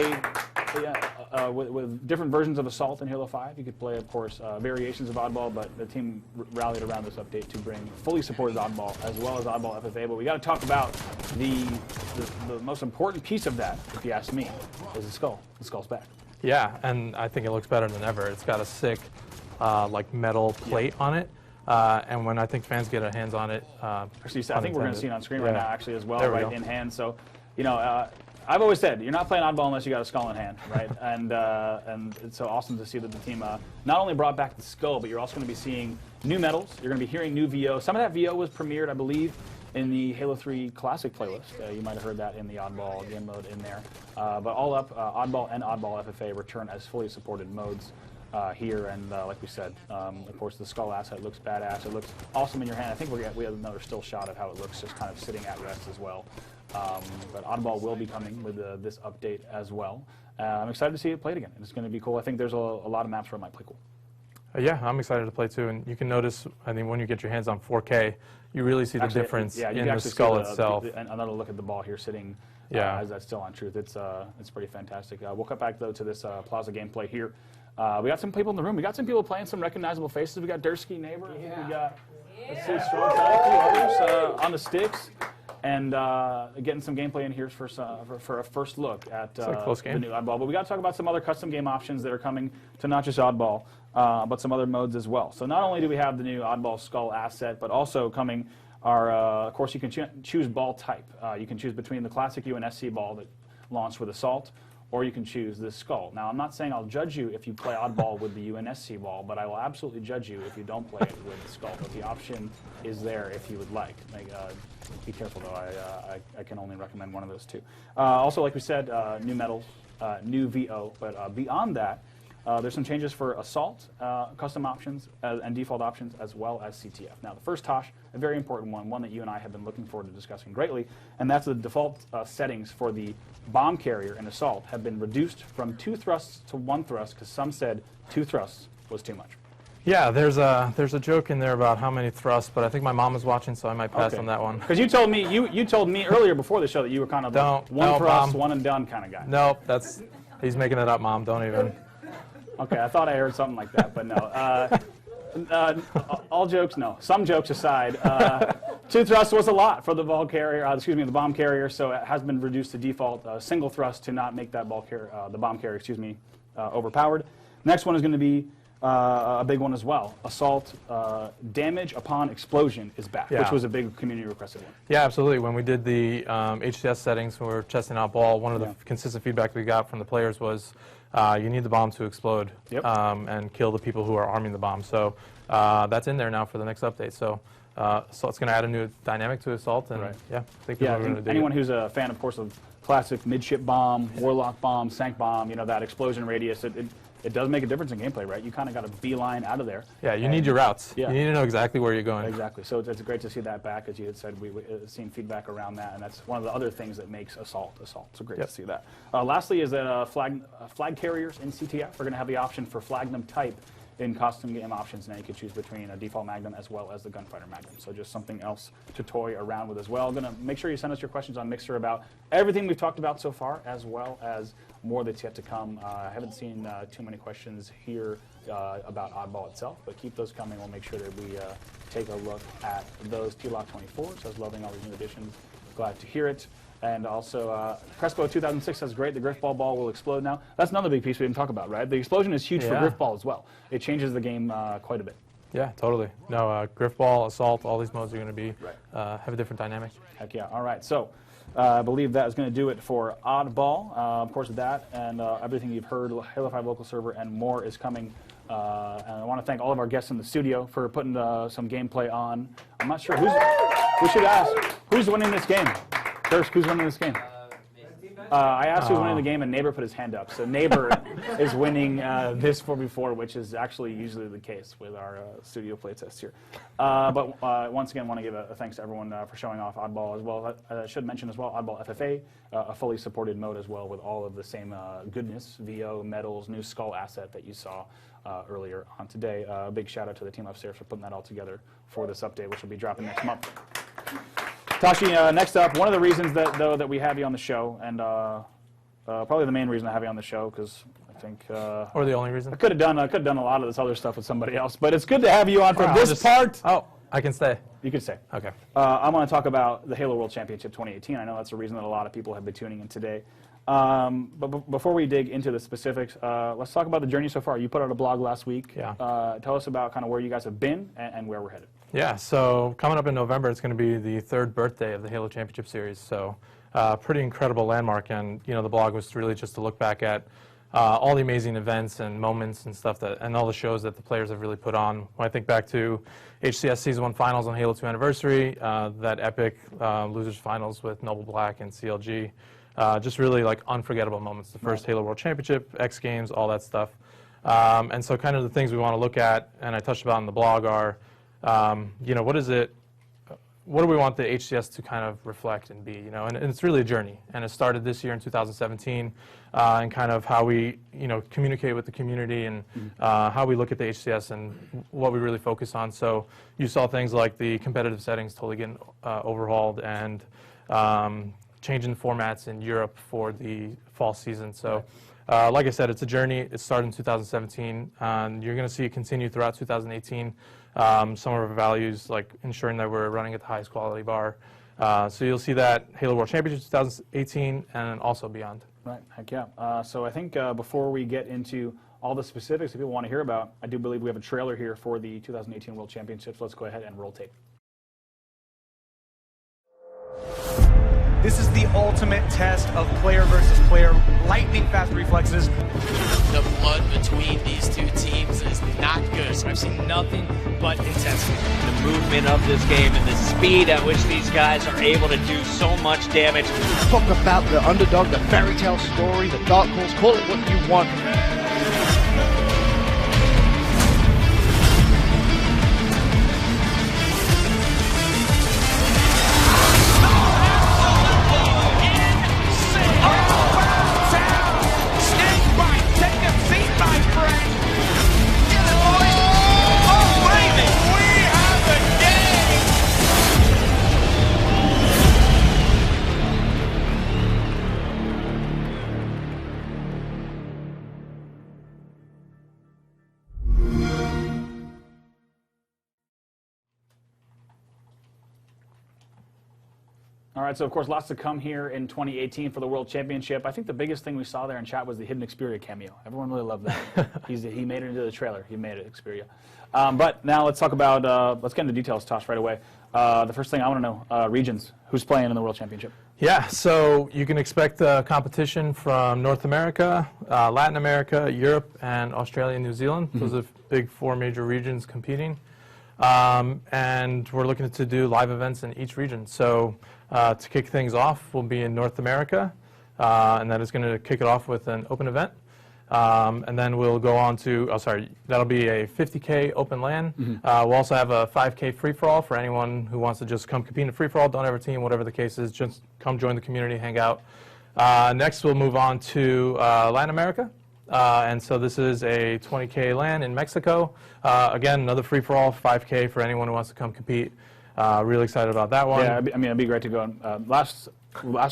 with different versions of Assault in Halo 5. You could play, of course, variations of Oddball, but the team rallied around this update to bring fully supported Oddball as well as Oddball FFA. But we got to talk about the most important piece of that, if you ask me, is the skull. The skull's back. Yeah, and I think it looks better than ever. It's got a sick, like metal plate on it. And when I think fans get their hands on it, actually, I think we're going to see it on screen right now, actually, as well, right in hand. So, you know, I've always said you're not playing Oddball unless you got a skull in hand, right? And it's so awesome to see that the team not only brought back the skull, but you're also going to be seeing new medals. You're going to be hearing new VO. Some of that VO was premiered, I believe, in the Halo 3 Classic playlist. You might have heard that in the Oddball game mode in there. But all up, Oddball and Oddball FFA return as fully supported modes. Here, and like we said, of course, the skull asset looks badass. It looks awesome in your hand. I think we have another still shot of how it looks, just kind of sitting at rest as well. But Oddball will be coming with this update as well. I'm excited to see it played again. It's going to be cool. I think there's a lot of maps where it might play cool. Yeah, I'm excited to play too. And you can notice, I think, when you get your hands on 4K, you really see the difference in the skull itself. Another look at the ball here sitting as that's still on truth. It's pretty fantastic. We'll cut back, though, to this Plaza gameplay here. We got some people in the room. We got some people playing some recognizable faces. We got Dursky, Neighbor. We got let's see, Strong Side, a few others on the sticks, and getting some gameplay in here for a first look at the new Oddball. But we got to talk about some other custom game options that are coming to not just Oddball, but some other modes as well. So not only do we have the new Oddball skull asset, but also coming are, of course, you can choose ball type. You can choose between the classic UNSC ball that launched with Assault, or you can choose the skull. Now, I'm not saying I'll judge you if you play Oddball with the UNSC ball, but I will absolutely judge you if you don't play it with the skull. But the option is there if you would like. Be careful, though. I can only recommend one of those two. Also, like we said, new medals, new VO, but beyond that, there's some changes for Assault, custom options, and default options, as well as CTF. Now, the first, Tosh, a very important one that you and I have been looking forward to discussing greatly, and that's the default settings for the bomb carrier in Assault have been reduced from 2 thrusts to 1 thrust, because some said 2 thrusts was too much. Yeah, there's a joke in there about how many thrusts, but I think my mom was watching, so I might pass on that one. Because you told me earlier before the show that you were kind of one thrust, one and done kind of guy. Nope, he's making it up, Mom. Don't even. Okay, I thought I heard something like that, but no. All jokes, no. Some jokes aside, 2 thrusts was a lot for the bomb carrier, so it has been reduced to default single thrust to not make that the bomb carrier, overpowered. Next one is going to be a big one as well. Assault damage upon explosion is back, which was a big community requested one. Yeah, absolutely. When we did the HCS settings, when we were testing out ball, one of the consistent feedback we got from the players was you need the bomb to explode and kill the people who are arming the bomb. So that's in there now for the next update. So it's going to add a new dynamic to Assault, and I think people are going to dig anyone it. who's a fan, of course, of classic midship bomb, warlock bomb, sank bomb, that explosion radius, it does make a difference in gameplay, right? You kind of got a beeline out of there. Yeah, you need your routes. Yeah. You need to know exactly where you're going. Exactly. So it's great to see that back. As you had said, we've seen feedback around that, and that's one of the other things that makes Assault. So great to see that. Lastly is that flag carriers in CTF are going to have the option for Flagnum type in custom game options. Now you can choose between a default Magnum as well as the Gunfighter Magnum. So just something else to toy around with as well. Going to make sure you send us your questions on Mixer about everything we've talked about so far, as well as more that's yet to come. I haven't seen too many questions here about Oddball itself, but keep those coming. We'll make sure that we take a look at those. T-Lock24 says, loving all these new additions. Glad to hear it. And also, Crespo 2006 says, great, the Griffball ball will explode now. That's another big piece we didn't talk about, right? The explosion is huge for Griffball as well. It changes the game quite a bit. Yeah, totally. No, Griffball, Assault, all these modes are going to be have a different dynamic. Heck yeah. All right, so I believe that is going to do it for Oddball. Of course, that and everything you've heard, Halo 5 local server and more is coming. And I want to thank all of our guests in the studio for putting some gameplay on. I'm not sure we should ask, who's winning this game? First, who's winning this game? I asked who's winning the game, and Neighbor put his hand up. So Neighbor is winning this 4v4, which is actually usually the case with our studio playtest here. But once again, I want to give a thanks to everyone for showing off Oddball as well. I should mention as well, Oddball FFA, a fully supported mode as well with all of the same goodness, VO, medals, new skull asset that you saw earlier on today. A big shout out to the team upstairs for putting that all together for this update, which will be dropping next month. Tashi, next up, one of the reasons that we have you on the show, and probably the main reason I have you on the show, because I think or the only reason I could have done a lot of this other stuff with somebody else, but it's good to have you on for this part. Oh, I can stay. You can stay. Okay. I want to talk about the Halo World Championship 2018. I know that's a reason that a lot of people have been tuning in today. But before we dig into the specifics, let's talk about the journey so far. You put out a blog last week. Yeah. Tell us about kind of where you guys have been and where we're headed. Yeah, so coming up in November, it's going to be the 3rd birthday of the Halo Championship Series. So pretty incredible landmark, and the blog was really just to look back at all the amazing events and moments and stuff and all the shows that the players have really put on. When I think back to HCS Season 1 Finals on Halo 2 Anniversary, that epic Losers Finals with Noble Black and CLG, just really like unforgettable moments. The first Halo World Championship, X Games, all that stuff. And so kind of the things we want to look at, and I touched about in the blog, are what do we want the HCS to kind of reflect and be, and it's really a journey, and it started this year in 2017, and kind of how we, communicate with the community and how we look at the HCS and what we really focus on. So you saw things like the competitive settings totally getting overhauled, and changing formats in Europe for the fall season. So like I said, it's a journey. It started in 2017, and you're going to see it continue throughout 2018. Some of our values, like ensuring that we're running at the highest quality bar. So you'll see that Halo World Championship 2018 and also beyond. Right, heck yeah. So I think before we get into all the specifics that people want to hear about, I do believe we have a trailer here for the 2018 World Championships. Let's go ahead and roll tape. This is the ultimate test of player versus player, lightning fast reflexes. The blood between these two teams is not good. I've seen nothing but intensity. The movement of this game and the speed at which these guys are able to do so much damage. Talk about the underdog, the fairy tale story, the dark horse, call it what you want. All right, so of course, lots to come here in 2018 for the World Championship. I think the biggest thing we saw there in chat was the hidden Xperia cameo. Everyone really loved that. He made it into the trailer. He made it, Xperia. But now let's talk about, let's get into details, Tosh, right away. The first thing I want to know, regions. Who's playing in the World Championship? Yeah, so you can expect competition from North America, Latin America, Europe, and Australia and New Zealand. Those are big 4 major regions competing. And we're looking to do live events in each region. So to kick things off, we'll be in North America, and that is going to kick it off with an open event. And then we'll go on to, that'll be a 50K open LAN. We'll also have a 5K free-for-all for anyone who wants to just come compete in a free-for-all, don't have a team, whatever the case is, just come join the community, hang out. Next, we'll move on to Latin America. And so this is a 20K LAN in Mexico. Again, another free-for-all, 5K for anyone who wants to come compete. Really excited about that one. Yeah, I mean, it'd be great to go. Last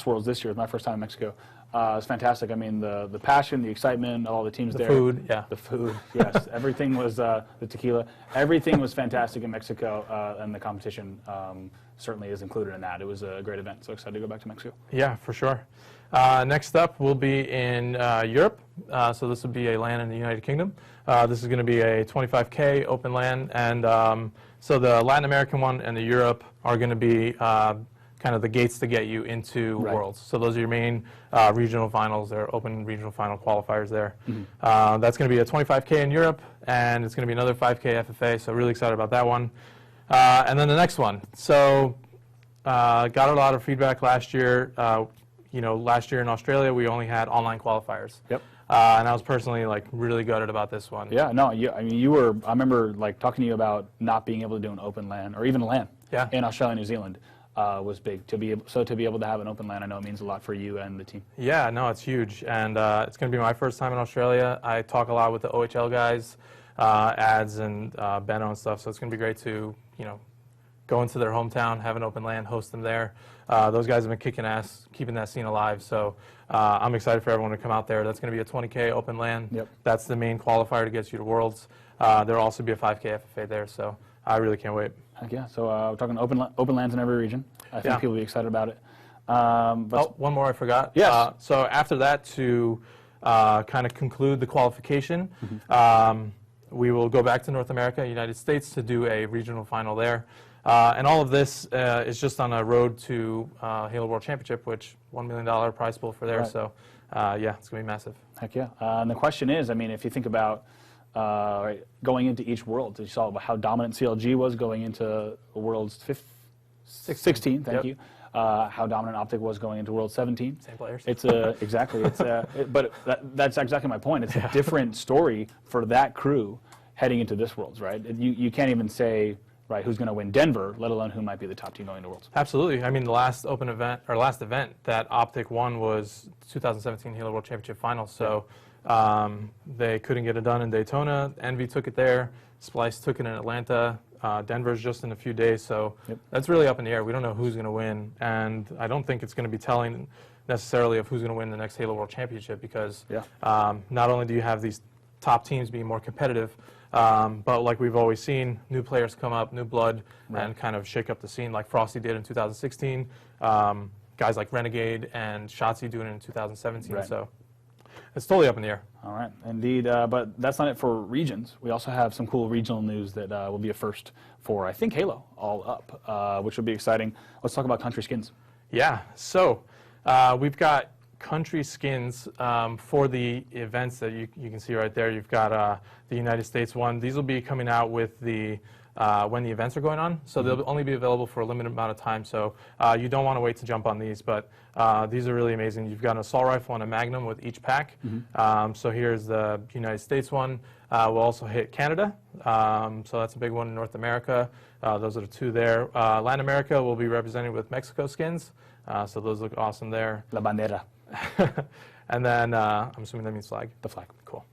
Worlds this year was my first time in Mexico. It's fantastic. I mean, the passion, the excitement, all the teams there. The food, yeah. The food, yes. Everything was, the tequila, everything was fantastic in Mexico, and the competition certainly is included in that. It was a great event, so excited to go back to Mexico. Yeah, for sure. Next up, we'll be in Europe. So this will be a LAN in the United Kingdom. This is going to be a 25K open LAN, and so the Latin American one and the Europe are going to be kind of the gates to get you into Worlds. So those are your main regional finals. They're open regional final qualifiers there. That's going to be a 25K in Europe, and it's going to be another 5K FFA, so really excited about that one. And then the next one. So got a lot of feedback last year. Last year in Australia, we only had online qualifiers. Yep. And I was personally really gutted about this one. Yeah, no, I mean, you were. I remember talking to you about not being able to do an open LAN or even a LAN in Australia and New Zealand was big. To be able to have an open LAN, I know it means a lot for you and the team. Yeah, no, it's huge, and it's going to be my first time in Australia. I talk a lot with the OHL guys, Ads and Benno and stuff. So it's going to be great to go into their hometown, have an open LAN, host them there. Those guys have been kicking ass, keeping that scene alive. So I'm excited for everyone to come out there. That's going to be a 20K open LAN. Yep. That's the main qualifier to get you to Worlds. There'll also be a 5K FFA there. So I really can't wait. Heck yeah. So we're talking open LANs in every region. I think people will be excited about it. One more I forgot. Yes. So after that, to kind of conclude the qualification, we will go back to North America, United States, to do a regional final there. And all of this is just on a road to Halo World Championship, which $1 million prize pool for there. Right. So, yeah, it's going to be massive. Heck yeah. And the question is, I mean, if you think about going into each world, you saw how dominant CLG was going into Worlds 16. Thank you. How dominant Optic was going into World 17. Same players. It's exactly. But that's exactly my point. It's a different story for that crew heading into this Worlds, right? You can't even say who's going to win Denver, let alone who might be the top team going to Worlds. Absolutely. I mean, the last event that Optic won was 2017 Halo World Championship Finals. So they couldn't get it done in Daytona. Envy took it there. Splice took it in Atlanta. Denver's just in a few days. So that's really up in the air. We don't know who's going to win. And I don't think it's going to be telling necessarily of who's going to win the next Halo World Championship because not only do you have these top teams being more competitive, but like we've always seen, new players come up, new blood, and kind of shake up the scene like Frosty did in 2016. Guys like Renegade and Shotzi doing it in 2017. So it's totally up in the air. All right, indeed. But that's not it for regions. We also have some cool regional news that will be a first for, I think, Halo All Up, which will be exciting. Let's talk about country skins. Yeah, so we've got country skins for the events that you can see right there. You've got the United States one. These will be coming out with the when the events are going on, so they'll only be available for a limited amount of time, so you don't want to wait to jump on these, but these are really amazing. You've got an assault rifle and a magnum with each pack. So here's the United States one. We'll also hit Canada, so that's a big one in North America. Those are the two there. Latin America will be represented with Mexico skins, so those look awesome there. La bandera. And then, I'm assuming that means flag. The flag, cool.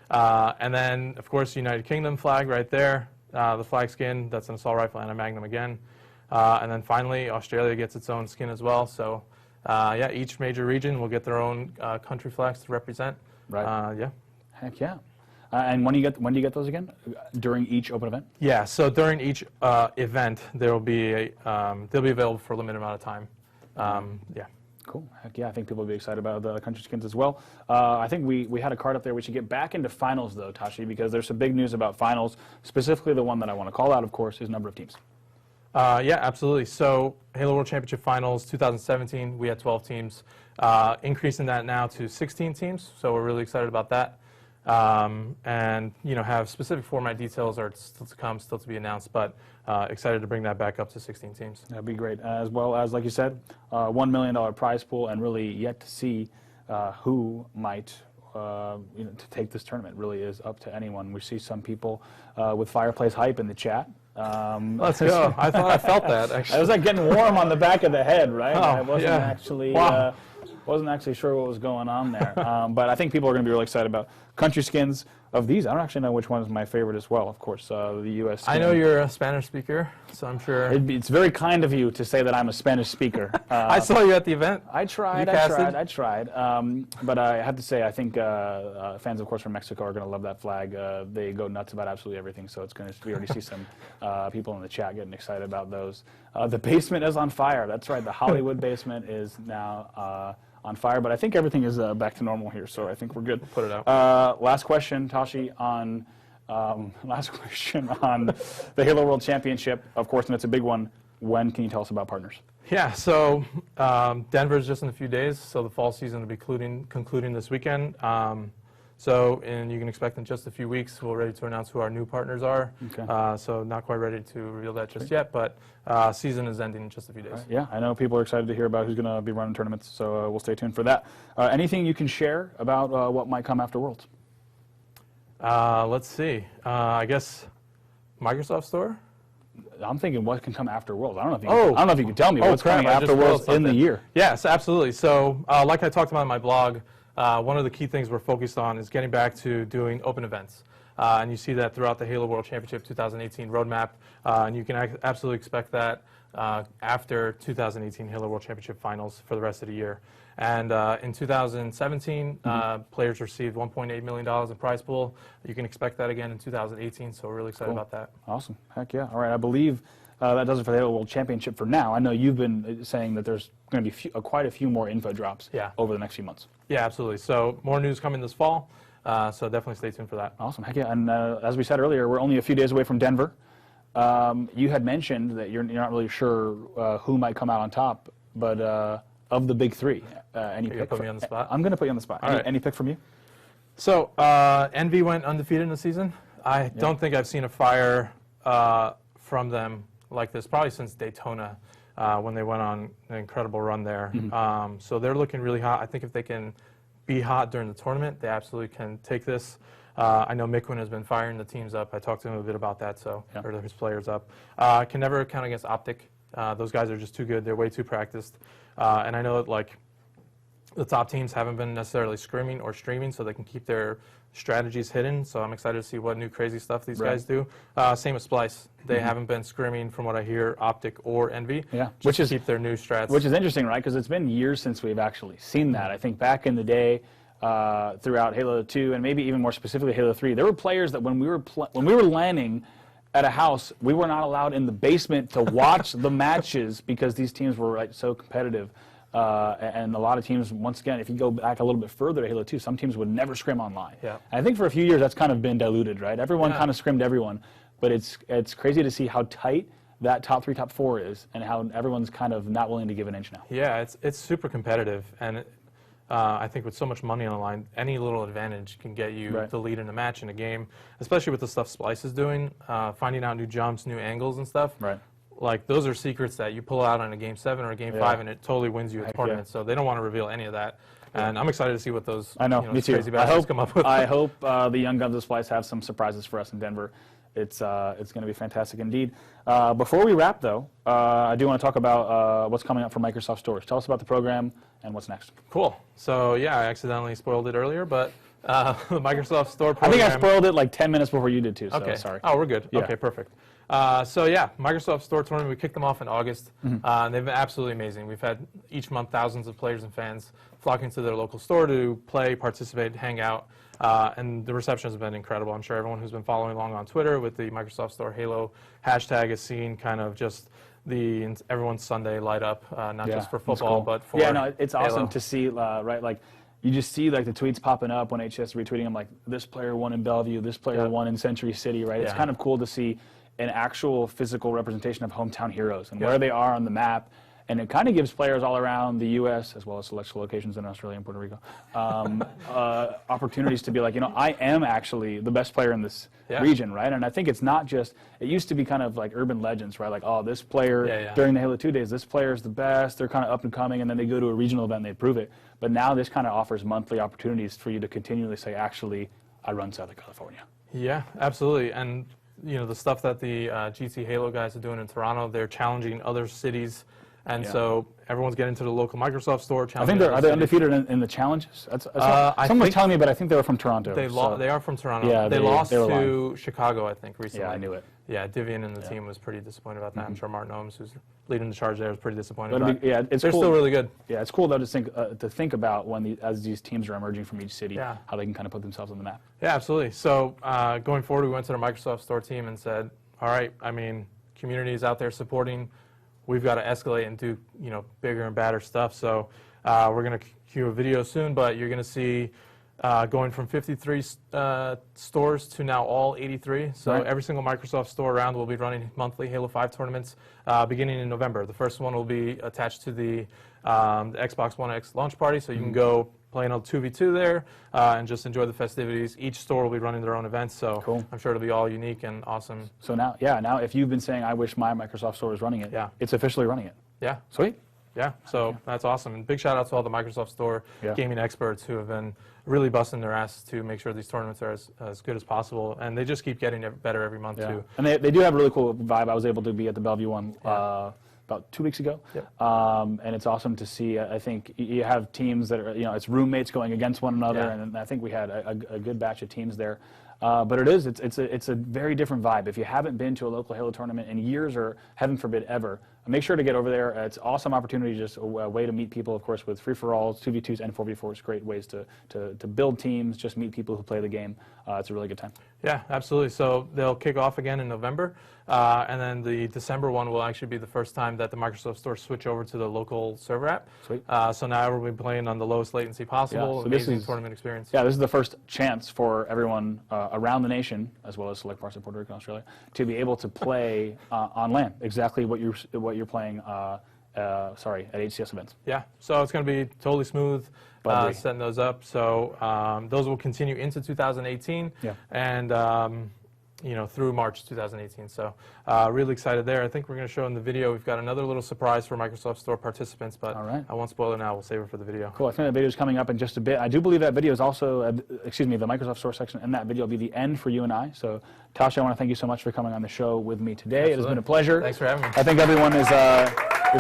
And then, of course, United Kingdom flag right there. The flag skin, that's an assault rifle and a magnum again. And then finally, Australia gets its own skin as well. So, yeah, each major region will get their own country flags to represent. Right. Yeah. Heck yeah. And when do you get those again? During each open event? Yeah. So during each event, there will be they'll be available for a limited amount of time. Yeah. Cool. Heck yeah, I think people will be excited about the country skins as well. I think we had a card up there. We should get back into finals, though, Tashi, because there's some big news about finals. Specifically, the one that I want to call out, of course, is number of teams. Yeah, absolutely. So Halo World Championship Finals 2017, we had 12 teams. Increasing that now to 16 teams, so we're really excited about that. And, you know, have specific format details are still to come, still to be announced, but excited to bring that back up to 16 teams. That'd be great. As well as, like you said, $1 million prize pool, and really yet to see who might to take this tournament. Really is up to anyone. We see some people with fireplace hype in the chat. Let's go. I thought I felt that, actually. I was like getting warm on the back of the head, right? Oh, I wasn't yeah. actually... Wow. Wasn't actually sure what was going on there. But I think people are going to be really excited about country skins of these. I don't actually know which one is my favorite as well, of course, the U.S. skin. I know you're a Spanish speaker, so I'm sure... It's very kind of you to say that I'm a Spanish speaker. I saw you at the event. I tried. But I have to say, I think fans, of course, from Mexico are going to love that flag. They go nuts about absolutely everything, so it's going to... We already see some people in the chat getting excited about those. The basement is on fire. That's right. The Hollywood basement is now... on fire, but I think everything is back to normal here, so I think we're good. Put it out. Last question, Tashi, on the Halo World Championship, of course, and it's a big one. When can you tell us about partners? Yeah, so Denver's just in a few days, so the fall season will be concluding this weekend. And you can expect in just a few weeks, we're ready to announce who our new partners are. Okay. So not quite ready to reveal that just yet, but season is ending in just a few days. Right. Yeah, I know people are excited to hear about who's going to be running tournaments, so we'll stay tuned for that. Anything you can share about what might come after Worlds? Let's see. I guess Microsoft Store? I'm thinking what can come after Worlds. I don't know if you can tell me what's coming after Worlds in the year. Yes, absolutely. So like I talked about in my blog, one of the key things we're focused on is getting back to doing open events. And you see that throughout the Halo World Championship 2018 roadmap. And you can absolutely expect that after 2018 Halo World Championship Finals for the rest of the year. And in 2017, players received $1.8 million in prize pool. You can expect that again in 2018, so we're really excited about that. Awesome. Heck yeah. All right, I believe that does it for the Halo World Championship for now. I know you've been saying that there's going to be quite a few more info drops over the next few months. Yeah, absolutely. So more news coming this fall, so definitely stay tuned for that. Awesome. Heck yeah. And as we said earlier, we're only a few days away from Denver. You had mentioned that you're not really sure who might come out on top, but of the big three, any pick? Put me on the spot? I'm going to put you on the spot. All right. Any pick from you? So Envy went undefeated in the season. I don't think I've seen a fire from them like this, probably since Daytona, when they went on an incredible run there. So they're looking really hot. I think if they can be hot during the tournament, they absolutely can take this. I know Miquin has been firing the teams up. I talked to him a bit about that, so or his players up. Can never count against Optic. Those guys are just too good. They're way too practiced. And I know that like the top teams haven't been necessarily scrimming or streaming, so they can keep their strategies hidden. So I'm excited to see what new crazy stuff these guys do. Same with Splice. They haven't been scrimming, from what I hear, Optic or Envy. Yeah, which is keep their new strats. Which is interesting, right? Because it's been years since we've actually seen that. I think back in the day, throughout Halo 2 and maybe even more specifically Halo 3, there were players that when we were landing at a house, we were not allowed in the basement to watch the matches because these teams were like so competitive. And a lot of teams, once again, if you go back a little bit further to Halo 2, some teams would never scrim online. Yeah. And I think for a few years that's kind of been diluted, right? Everyone kind of scrimmed everyone, but it's crazy to see how tight that top 3, top 4 is, and how everyone's kind of not willing to give an inch now. Yeah, it's super competitive, and I think with so much money on the line, any little advantage can get you the lead in a match, in a game, especially with the stuff Splice is doing, finding out new jumps, new angles and stuff. Right. Like, those are secrets that you pull out on a Game 7 or a Game 5, and it totally wins you a tournament, so they don't want to reveal any of that. And I'm excited to see what those me too. crazy bastards come up with. I hope the young guns of Splice have some surprises for us in Denver. It's going to be fantastic indeed. Before we wrap, though, I do want to talk about what's coming up for Microsoft Stores. Tell us about the program and what's next. Cool. So, yeah, I accidentally spoiled it earlier, but the Microsoft Store program... I think I spoiled it like 10 minutes before you did, too, so okay. sorry. Oh, we're good. Yeah. Okay, perfect. So, yeah, Microsoft Store tournament, we kicked them off in August, and they've been absolutely amazing. We've had each month thousands of players and fans flocking to their local store to play, participate, hang out. And the reception has been incredible. I'm sure everyone who's been following along on Twitter with the Microsoft Store Halo hashtag has seen kind of just everyone's Sunday light up, not just for football, but for no, it's Halo. awesome to see, right? Like, you just see like the tweets popping up when HS retweeting them, like this player won in Bellevue, this player won in Century City, right? It's kind of cool to see an actual physical representation of hometown heroes and where they are on the map. And it kind of gives players all around the U.S., as well as select locations in Australia and Puerto Rico, opportunities to be like, I am actually the best player in this region, right? And I think it's not just, it used to be kind of like urban legends, right? Like, oh, this player, during the Halo 2 days, this player is the best, they're kind of up and coming, and then they go to a regional event and they prove it. But now this kind of offers monthly opportunities for you to continually say, actually, I run Southern California. Yeah, absolutely. And, the stuff that the GT Halo guys are doing in Toronto, they're challenging other cities. And so everyone's getting to the local Microsoft Store. I think are they undefeated in the challenges? Someone was telling me, but I think they were from Toronto. They are from Toronto. Yeah, they lost to Chicago, I think, recently. Yeah, I knew it. Yeah, Divian and the team was pretty disappointed about that. I'm sure Martin Ohms, who's leading the charge there, was pretty disappointed. But they're cool. still really good. Yeah, it's cool though to think about when as these teams are emerging from each city, how they can kind of put themselves on the map. Yeah, absolutely. So going forward, we went to the Microsoft Store team and said, all right, community is out there supporting. We've got to escalate and do bigger and badder stuff. So we're going to cue a video soon, but you're going to see going from 53 stores to now all 83. So every single Microsoft Store around will be running monthly Halo 5 tournaments beginning in November. The first one will be attached to the Xbox One X launch party, so you can go play a 2v2 there and just enjoy the festivities. Each store will be running their own events, so I'm sure it'll be all unique and awesome. So now if you've been saying, I wish my Microsoft Store was running it, it's officially running it. Yeah. Sweet. Yeah, so that's awesome. And big shout out to all the Microsoft Store gaming experts who have been really busting their ass to make sure these tournaments are as good as possible. And they just keep getting better every month, too. And they do have a really cool vibe. I was able to be at the Bellevue one about 2 weeks ago. And it's awesome to see. I think you have teams that are, it's roommates going against one another. And I think we had a good batch of teams there. But it's a very different vibe. If you haven't been to a local Halo tournament in years, or heaven forbid ever, make sure to get over there. It's an awesome opportunity, just a way to meet people, of course, with free-for-alls, 2v2s, and 4v4s. Great ways to build teams, just meet people who play the game. It's a really good time. Yeah, absolutely. So they'll kick off again in November, and then the December one will actually be the first time that the Microsoft Store switch over to the local server app. Sweet. So now we'll be playing on the lowest latency possible. So amazing tournament experience. Yeah, this is the first chance for everyone around the nation, as well as select parts of Puerto Rico and Australia, to be able to play on LAN exactly what you're playing. At HCS events. Yeah, so it's going to be totally smooth setting those up. So those will continue into 2018 and through March 2018. So really excited there. I think we're going to show in the video. We've got another little surprise for Microsoft Store participants, but I won't spoil it now. We'll save it for the video. Cool. I think that video is coming up in just a bit. I do believe that video is also, the Microsoft Store section, and that video will be the end for you and I. So Tasha, I want to thank you so much for coming on the show with me today. Absolutely. It has been a pleasure. Thanks for having me. I think everyone is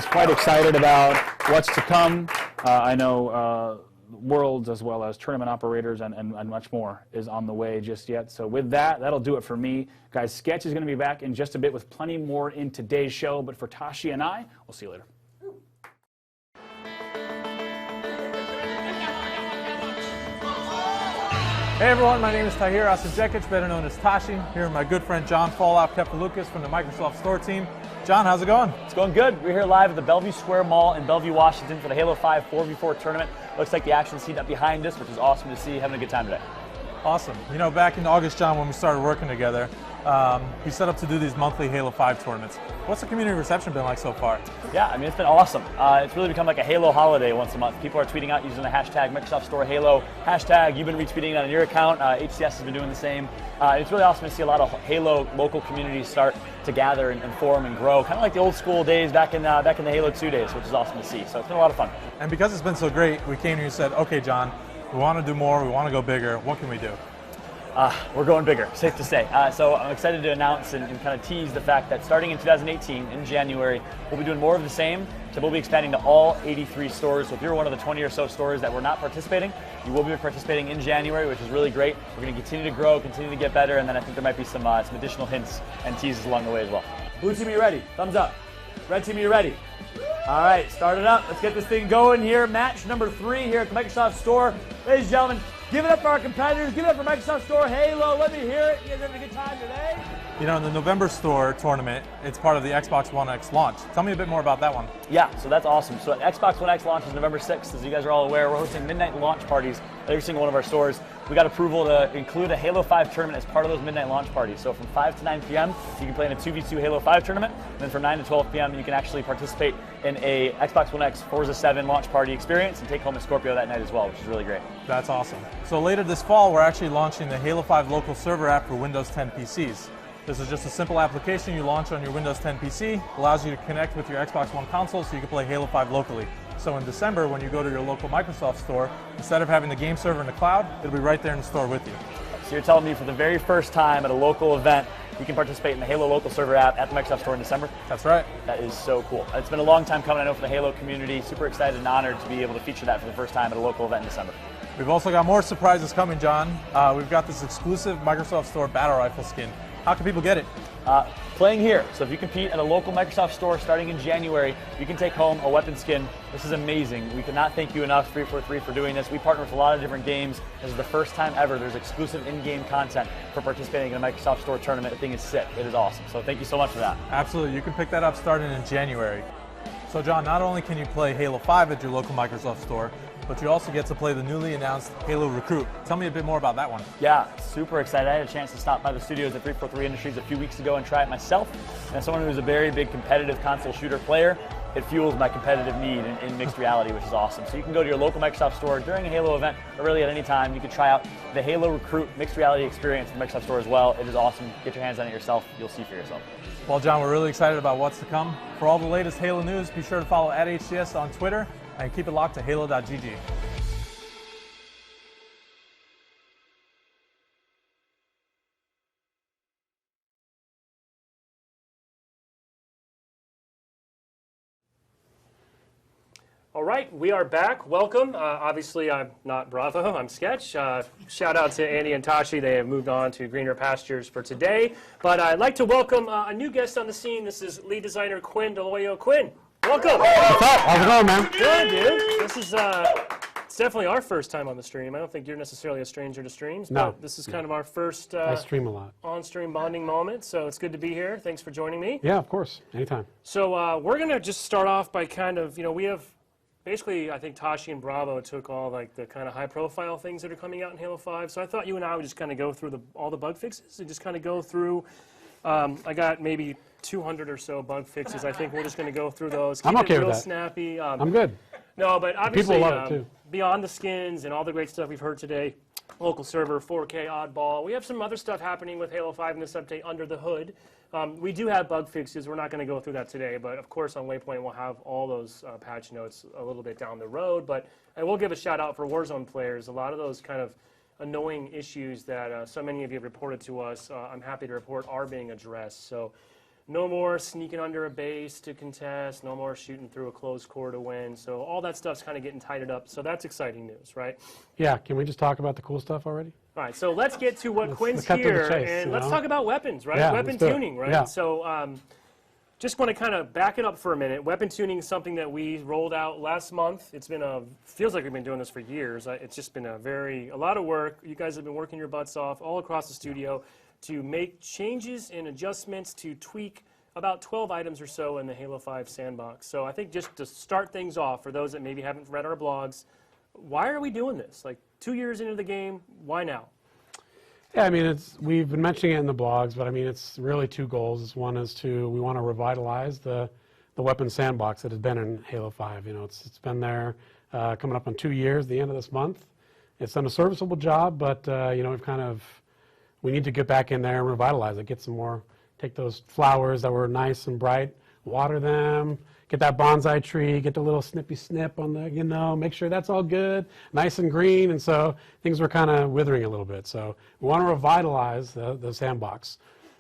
quite excited about what's to come. I know Worlds, as well as tournament operators and much more, is on the way just yet. So with that, that'll do it for me. Guys, Sketch is going to be back in just a bit with plenty more in today's show. But for Tashi and I, we'll see you later. Hey everyone, my name is Tahir Asajekic, better known as Tashi. Here with my good friend John Fallout Kefalukas from the Microsoft Store team. John, how's it going? It's going good. We're here live at the Bellevue Square Mall in Bellevue, Washington for the Halo 5 4v4 tournament. Looks like the action's heating up behind us, which is awesome to see. Having a good time today. Awesome. Back in August, John, when we started working together, He's set up to do these monthly Halo 5 tournaments. What's the community reception been like so far? Yeah, I mean, it's been awesome. It's really become like a Halo holiday once a month. People are tweeting out using the hashtag Microsoft Store Halo hashtag. You've been retweeting it on your account. HCS has been doing the same. It's really awesome to see a lot of Halo local communities start to gather and form and grow, kind of like the old school days back in the Halo 2 days, which is awesome to see. So it's been a lot of fun. And because it's been so great, we came here and said, okay, John, we want to do more, we want to go bigger. What can we do? We're going bigger, safe to say. So I'm excited to announce and kind of tease the fact that starting in 2018, in January, we'll be doing more of the same. So we'll be expanding to all 83 stores. So if you're one of the 20 or so stores that were not participating, you will be participating in January, which is really great. We're going to continue to grow, continue to get better, and then I think there might be some additional hints and teases along the way as well. Blue team, are you ready? Thumbs up. Red team, are you ready? All right, start it up. Let's get this thing going here. Match number 3 here at the Microsoft Store. Ladies and gentlemen, give it up for our competitors. Give it up for Microsoft Store Halo. Let me hear it. You guys having a good time today? You know, in the November Store tournament, it's part of the Xbox One X launch. Tell me a bit more about that one. Yeah, so that's awesome. So Xbox One X launches November 6th. As you guys are all aware, we're hosting midnight launch parties at every single one of our stores. We got approval to include a Halo 5 tournament as part of those midnight launch parties. So from 5 to 9 p.m., you can play in a 2v2 Halo 5 tournament. And then from 9 to 12 p.m., you can actually participate in a Xbox One X Forza 7 launch party experience and take home a Scorpio that night as well, which is really great. That's awesome. So later this fall, we're actually launching the Halo 5 local server app for Windows 10 PCs. This is just a simple application you launch on your Windows 10 PC, allows you to connect with your Xbox One console so you can play Halo 5 locally. So in December, when you go to your local Microsoft store, instead of having the game server in the cloud, it'll be right there in the store with you. So you're telling me for the very first time at a local event, you can participate in the Halo local server app at the Microsoft Store in December? That's right. That is so cool. It's been a long time coming, I know, for the Halo community. Super excited and honored to be able to feature that for the first time at a local event in December. We've also got more surprises coming, John. We've got this exclusive Microsoft Store battle rifle skin. How can people get it? Playing here. So if you compete at a local Microsoft Store starting in January, you can take home a weapon skin. This is amazing. We cannot thank you enough, 343, for doing this. We partner with a lot of different games. This is the first time ever there's exclusive in-game content for participating in a Microsoft Store tournament. The thing is sick. It is awesome. So thank you so much for that. Absolutely. You can pick that up starting in January. So John, not only can you play Halo 5 at your local Microsoft Store, but you also get to play the newly announced Halo Recruit. Tell me a bit more about that one. Yeah, super excited. I had a chance to stop by the studios at 343 Industries a few weeks ago and try it myself. And as someone who's a very big competitive console shooter player, it fuels my competitive need in mixed reality, which is awesome. So you can go to your local Microsoft Store during a Halo event, or really at any time. You can try out the Halo Recruit mixed reality experience in the Microsoft Store as well. It is awesome. Get your hands on it yourself. You'll see for yourself. Well, John, we're really excited about what's to come. For all the latest Halo news, be sure to follow @HCS on Twitter and keep it locked to halo.gg. All right, we are back. Welcome. Obviously, I'm not Bravo. I'm Sketch. Shout out to Andy and Tashi. They have moved on to greener pastures for today. But I'd like to welcome a new guest on the scene. This is lead designer Quinn Deloyo. Quinn, welcome. What's up? How's it going, man? Good, dude. This is it's definitely our first time on the stream. I don't think you're necessarily a stranger to streams, but No. this is kind of our first I stream a lot. on-stream bonding moment. So it's good to be here. Thanks for joining me. Yeah, of course. Anytime. So we're going to just start off by kind of, we have basically, I think Tashi and Bravo took all like the kind of high-profile things that are coming out in Halo 5. So I thought you and I would just kind of go through all the bug fixes and just kind of go through. I got maybe 200 or so bug fixes. I think we're just going to go through those. Keep I'm okay it real with that. snappy. I'm good. No, but obviously, People love it too. Beyond the skins and all the great stuff we've heard today, local server, 4K, Oddball, we have some other stuff happening with Halo 5 in this update under the hood. We do have bug fixes. We're not going to go through that today, but of course on Waypoint we'll have all those patch notes a little bit down the road. But I will give a shout out for Warzone players. A lot of those kind of annoying issues that so many of you have reported to us, I'm happy to report are being addressed. So no more sneaking under a base to contest, no more shooting through a closed core to win. So all that stuff's kind of getting tightened up. So that's exciting news, right? Yeah, can we just talk about the cool stuff already? All right, so let's get to what Quinn's cut to the here, chase, and let's talk about weapons, right? Yeah, Weapon let's do it. tuning, right? Yeah. So just want to kind of back it up for a minute. Weapon tuning is something that we rolled out last month. It's been feels like we've been doing this for years. It's just been a lot of work. You guys have been working your butts off all across the studio to make changes and adjustments to tweak about 12 items or so in the Halo 5 sandbox. So I think just to start things off, for those that maybe haven't read our blogs, why are we doing this? Like 2 years into the game, why now? Yeah, I mean, we've been mentioning it in the blogs, but I mean, it's really two goals. One is we want to revitalize the weapon sandbox that has been in Halo 5. You know, it's been there coming up on 2 years, the end of this month. It's done a serviceable job, but you know, we need to get back in there and revitalize it, get some more, take those flowers that were nice and bright, water them, get that bonsai tree, get the little snippy snip on the, you know, make sure that's all good, nice and green. And so things were kind of withering a little bit. So we want to revitalize the sandbox.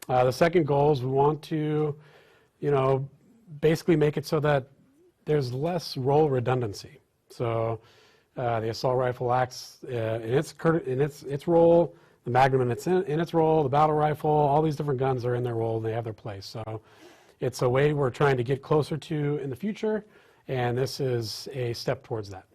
The second goal is we want to, you know, basically make it so that there's less role redundancy. So the assault rifle acts in its role, the Magnum in its role, the battle rifle, all these different guns are in their role and they have their place. So it's a way we're trying to get closer to in the future, and this is a step towards that.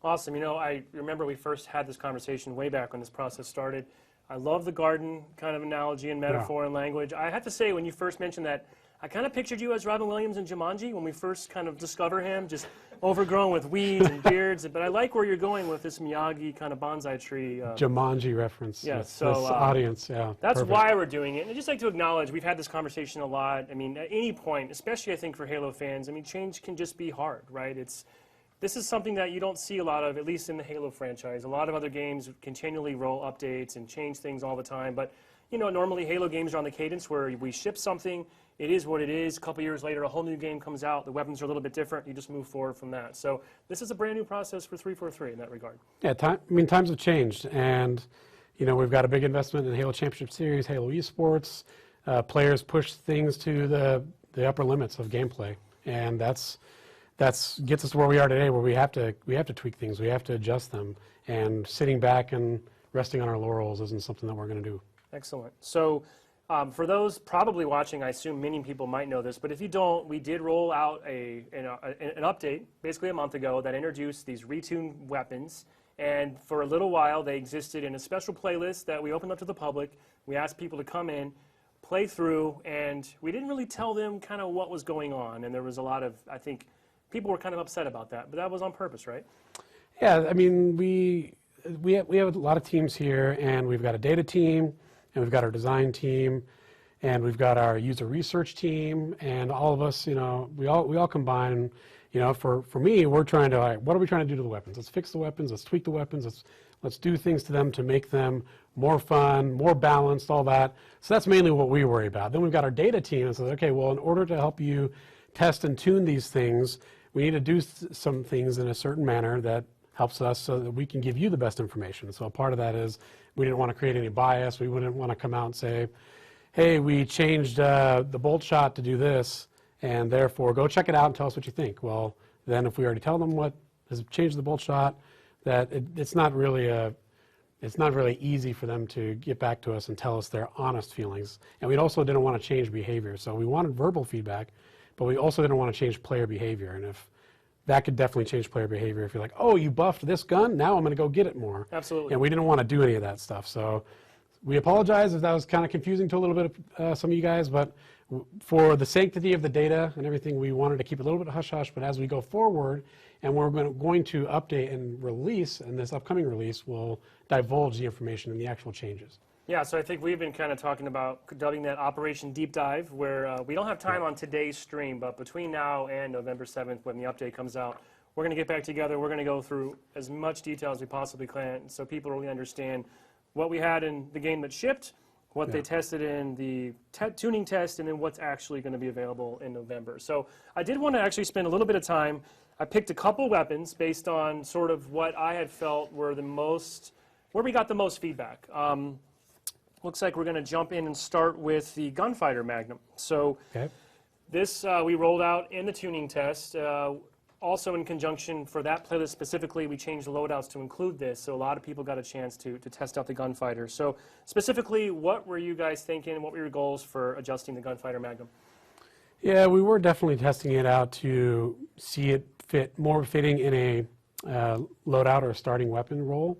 Awesome. You know, I remember we first had this conversation way back when this process started. I love the garden kind of analogy and metaphor and language. I have to say, when you first mentioned that, I kind of pictured you as Robin Williams in Jumanji when we first kind of discover him, just overgrown with weeds and beards. But I like where you're going with this Miyagi kind of bonsai tree. Jumanji reference. Yeah, this audience, yeah. That's perfect. why we're doing it. And I'd just like to acknowledge, we've had this conversation a lot. I mean, at any point, especially I think for Halo fans, I mean, change can just be hard, right? This is something that you don't see a lot of, at least in the Halo franchise. A lot of other games continually roll updates and change things all the time. But, you know, normally Halo games are on the cadence where we ship something, it is what it is. A couple years later, a whole new game comes out. The weapons are a little bit different. You just move forward from that. So this is a brand new process for 343 in that regard. Yeah, times have changed. And, you know, we've got a big investment in Halo Championship Series, Halo esports. Players push things to the upper limits of gameplay. And that gets us to where we are today, where we have to tweak things. We have to adjust them. And sitting back and resting on our laurels isn't something that we're going to do. Excellent. So for those probably watching, I assume many people might know this, but if you don't, we did roll out an update basically a month ago that introduced these retuned weapons. And for a little while, they existed in a special playlist that we opened up to the public. We asked people to come in, play through, and we didn't really tell them kind of what was going on. And there was a lot of, I think, people were kind of upset about that, but that was on purpose, right? Yeah, I mean, we have a lot of teams here, and we've got a data team, and we've got our design team, and we've got our user research team, and all of us, you know, we all combine. You know, for me, we're trying to, like, what are we trying to do to the weapons? Let's fix the weapons. Let's tweak the weapons. Let's do things to them to make them more fun, more balanced, all that. So that's mainly what we worry about. Then we've got our data team and says, okay, well, in order to help you test and tune these things, we need to do some things in a certain manner that helps us so that we can give you the best information. So a part of that is we didn't want to create any bias. We wouldn't want to come out and say, hey, we changed the bolt shot to do this, and therefore go check it out and tell us what you think. Well, then if we already tell them what has changed the bolt shot, that it's not really easy for them to get back to us and tell us their honest feelings. And we also didn't want to change behavior. So we wanted verbal feedback, but we also didn't want to change player behavior. And if that could definitely change player behavior if you're like, oh, you buffed this gun, now I'm going to go get it more. Absolutely. And we didn't want to do any of that stuff. So we apologize if that was kind of confusing to a little bit of some of you guys, but for the sanctity of the data and everything, we wanted to keep it a little bit hush-hush. But as we go forward, and we're going to update and release, and this upcoming release will divulge the information and the actual changes. Yeah, so I think we've been kind of talking about dubbing that Operation Deep Dive, where we don't have time on today's stream, but between now and November 7th, when the update comes out, we're going to get back together. We're going to go through as much detail as we possibly can so people really understand what we had in the game that shipped, what they tested in the tuning test, and then what's actually going to be available in November. So I did want to actually spend a little bit of time. I picked a couple weapons based on sort of what I had felt were the most, where we got the most feedback. Looks like we're going to jump in and start with the Gunfighter Magnum. So this we rolled out in the tuning test. Also in conjunction for that playlist specifically, we changed the loadouts to include this, so a lot of people got a chance to test out the Gunfighter. So specifically, what were you guys thinking? What were your goals for adjusting the Gunfighter Magnum? Yeah, we were definitely testing it out to see it fit more fitting in a loadout or starting weapon role.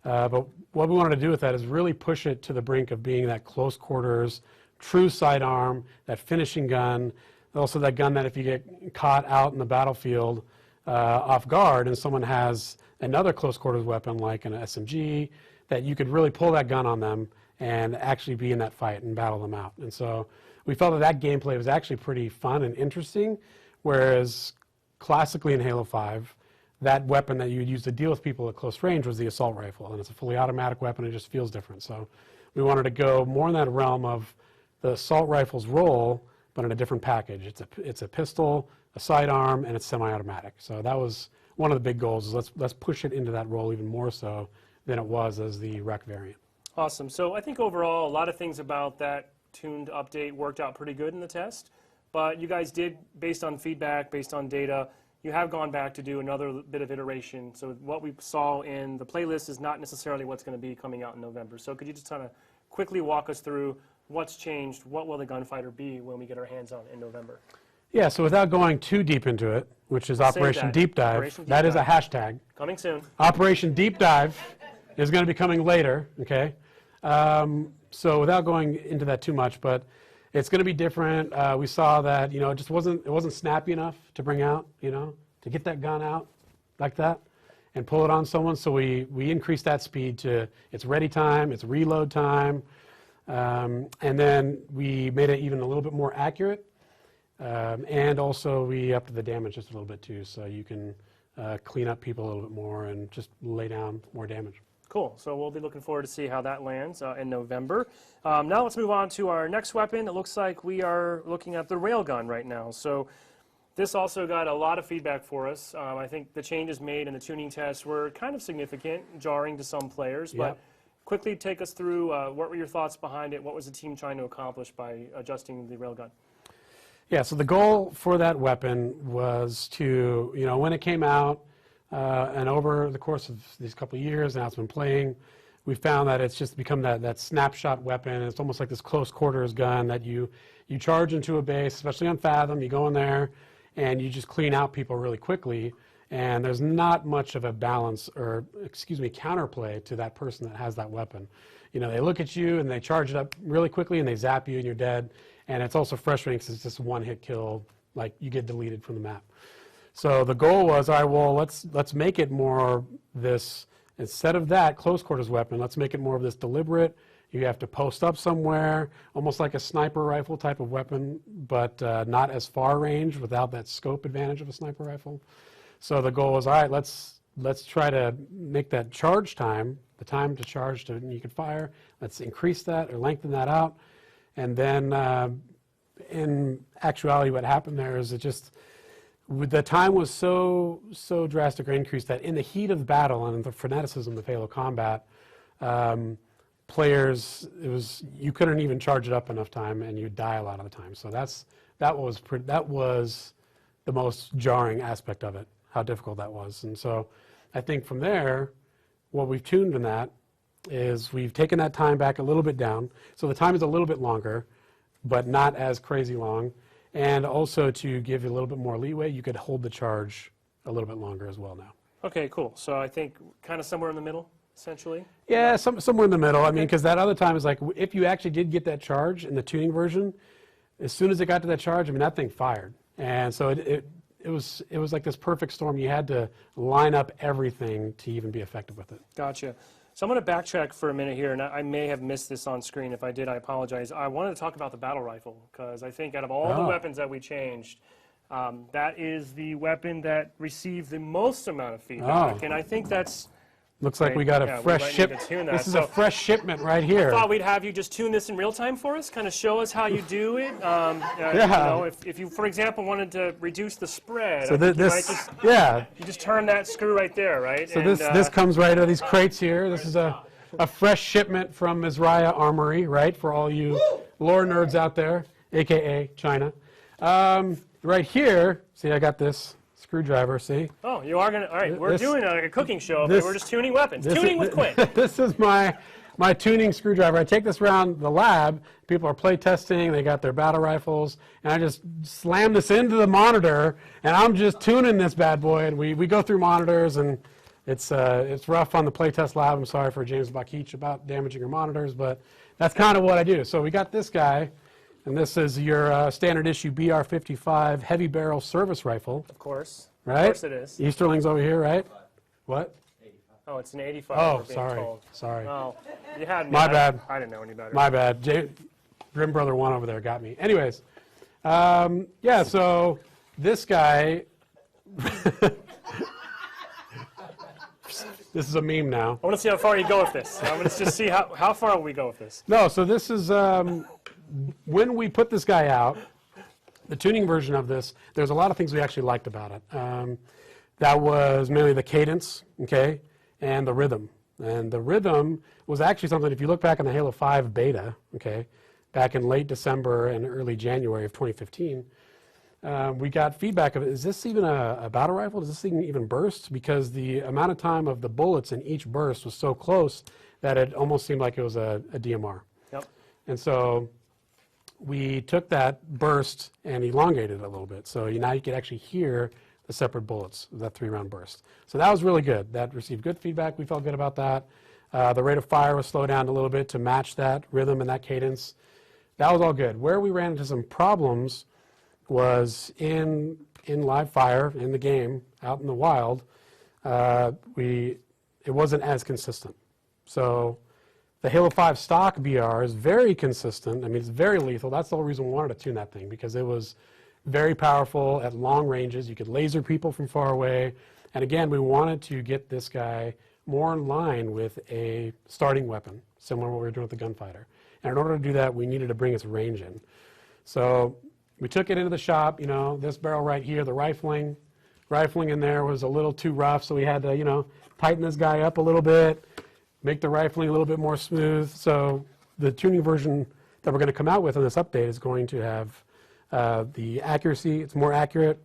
But what we wanted to do with that is really push it to the brink of being that close quarters, true sidearm, that finishing gun, also that gun that if you get caught out in the battlefield off guard and someone has another close quarters weapon like an SMG, that you could really pull that gun on them and actually be in that fight and battle them out. And so we felt that gameplay was actually pretty fun and interesting, whereas classically in Halo 5, that weapon that you would use to deal with people at close range was the assault rifle, and it's a fully automatic weapon. It just feels different. So we wanted to go more in that realm of the assault rifle's role, but in a different package. It's a pistol, a sidearm, and it's semi-automatic. So that was one of the big goals, is let's push it into that role even more so than it was as the rec variant. Awesome. So I think overall, a lot of things about that tuned update worked out pretty good in the test, but you guys did, based on feedback, based on data, you have gone back to do another bit of iteration. So what we saw in the playlist is not necessarily what's going to be coming out in November. So could you just kind of quickly walk us through what's changed? What will the Gunfighter be when we get our hands on it in November? Yeah, so without going too deep into it, which is Operation Deep Dive, that is a hashtag. Coming soon. Operation Deep Dive is going to be coming later, okay? So without going into that too much, but it's going to be different. We saw that, it just wasn't snappy enough to bring out, to get that gun out like that and pull it on someone. So we increased that speed to its ready time, its reload time, and then we made it even a little bit more accurate. And also we upped the damage just a little bit too, so you can clean up people a little bit more and just lay down more damage. Cool. So we'll be looking forward to see how that lands in November. Now let's move on to our next weapon. It looks like we are looking at the railgun right now. So this also got a lot of feedback for us. I think the changes made in the tuning tests were kind of significant, jarring to some players. But quickly take us through what were your thoughts behind it? What was the team trying to accomplish by adjusting the railgun? Yeah, so the goal for that weapon was to, when it came out, and over the course of these couple of years, now it's been playing, we found that it's just become that snapshot weapon. It's almost like this close quarters gun that you charge into a base, especially on Fathom. You go in there and you just clean out people really quickly, and there's not much of a balance or, counterplay to that person that has that weapon. They look at you and they charge it up really quickly and they zap you and you're dead. And it's also frustrating because it's just one-hit kill, like you get deleted from the map. So the goal was, all right, well, let's make it more this, instead of that close quarters weapon, let's make it more of this deliberate. You have to post up somewhere, almost like a sniper rifle type of weapon, but not as far range without that scope advantage of a sniper rifle. So the goal was, all right, let's try to make that charge time, the time to charge to you can fire, let's increase that or lengthen that out. And then in actuality, what happened there is the time was so drastically increased that in the heat of battle and the freneticism of Halo combat, players, you couldn't even charge it up enough time and you'd die a lot of the time. So that was the most jarring aspect of it, how difficult that was. And so I think from there, what we've tuned in that is we've taken that time back a little bit down. So the time is a little bit longer, but not as crazy long. And also to give you a little bit more leeway, you could hold the charge a little bit longer as well now. Okay, cool. So I think kind of somewhere in the middle, essentially? Yeah, somewhere in the middle. I mean, because that other time is like, if you actually did get that charge in the tuning version, as soon as it got to that charge, that thing fired. And so it was like this perfect storm. You had to line up everything to even be effective with it. Gotcha. So I'm going to backtrack for a minute here, and I may have missed this on screen. If I did, I apologize. I wanted to talk about the battle rifle, because I think out of all the weapons that we changed, that is the weapon that received the most amount of feedback. And I think that's... Looks like we got a fresh shipment. This is a fresh shipment right here. I thought we'd have you just tune this in real time for us, kind of show us how you do it. If you, for example, wanted to reduce the spread, so you just turn that screw right there, right? So this comes right out of these crates here. This is a fresh shipment from Mizraya Armory, right? For all you lore nerds out there, aka China. Right here, see, I got this screwdriver, see? Oh, you are going to, all right, we're doing a cooking show, but we're just tuning weapons. Tuning with Quinn. This is my tuning screwdriver. I take this around the lab, people are play testing, they got their battle rifles, and I just slam this into the monitor, and I'm just tuning this bad boy, and we go through monitors, and it's rough on the play test lab. I'm sorry for James Bakich about damaging your monitors, but that's kind of what I do. So we got this guy. And this is your standard issue BR-55 heavy barrel service rifle. Of course. Right? Of course it is. Easterling's over here, right? What? Oh, it's an 85. Oh, we're being sorry. told. Sorry. Oh, you had me. My bad. I didn't know any better. My bad. Grim Brother 1 over there got me. Anyways, yeah, so this guy, this is a meme now. I want to see how far you go with this. I'm going to just see how far will we go with this. No, so this is, when we put this guy out, the tuning version of this, there's a lot of things we actually liked about it. That was mainly the cadence, okay, and the rhythm. And the rhythm was actually something, if you look back on the Halo 5 beta, okay, back in late December and early January of 2015, we got feedback of, is this even a battle rifle? Does this thing even burst? Because the amount of time of the bullets in each burst was so close that it almost seemed like it was a DMR. Yep. And so we took that burst and elongated it a little bit. So now you could actually hear the separate bullets, that 3-round burst. So that was really good. That received good feedback. We felt good about that. The rate of fire was slowed down a little bit to match that rhythm and that cadence. That was all good. Where we ran into some problems was in live fire, in the game, out in the wild, it wasn't as consistent. So the Halo 5 stock BR is very consistent. I mean, it's very lethal. That's the whole reason we wanted to tune that thing, because it was very powerful at long ranges. You could laser people from far away. And again, we wanted to get this guy more in line with a starting weapon, similar to what we were doing with the gunfighter. And in order to do that, we needed to bring its range in. So we took it into the shop, you know, this barrel right here, the rifling in there was a little too rough, so we had to, you know, tighten this guy up a little bit, make the rifling a little bit more smooth. So the tuning version that we're going to come out with in this update is going to have the accuracy, it's more accurate.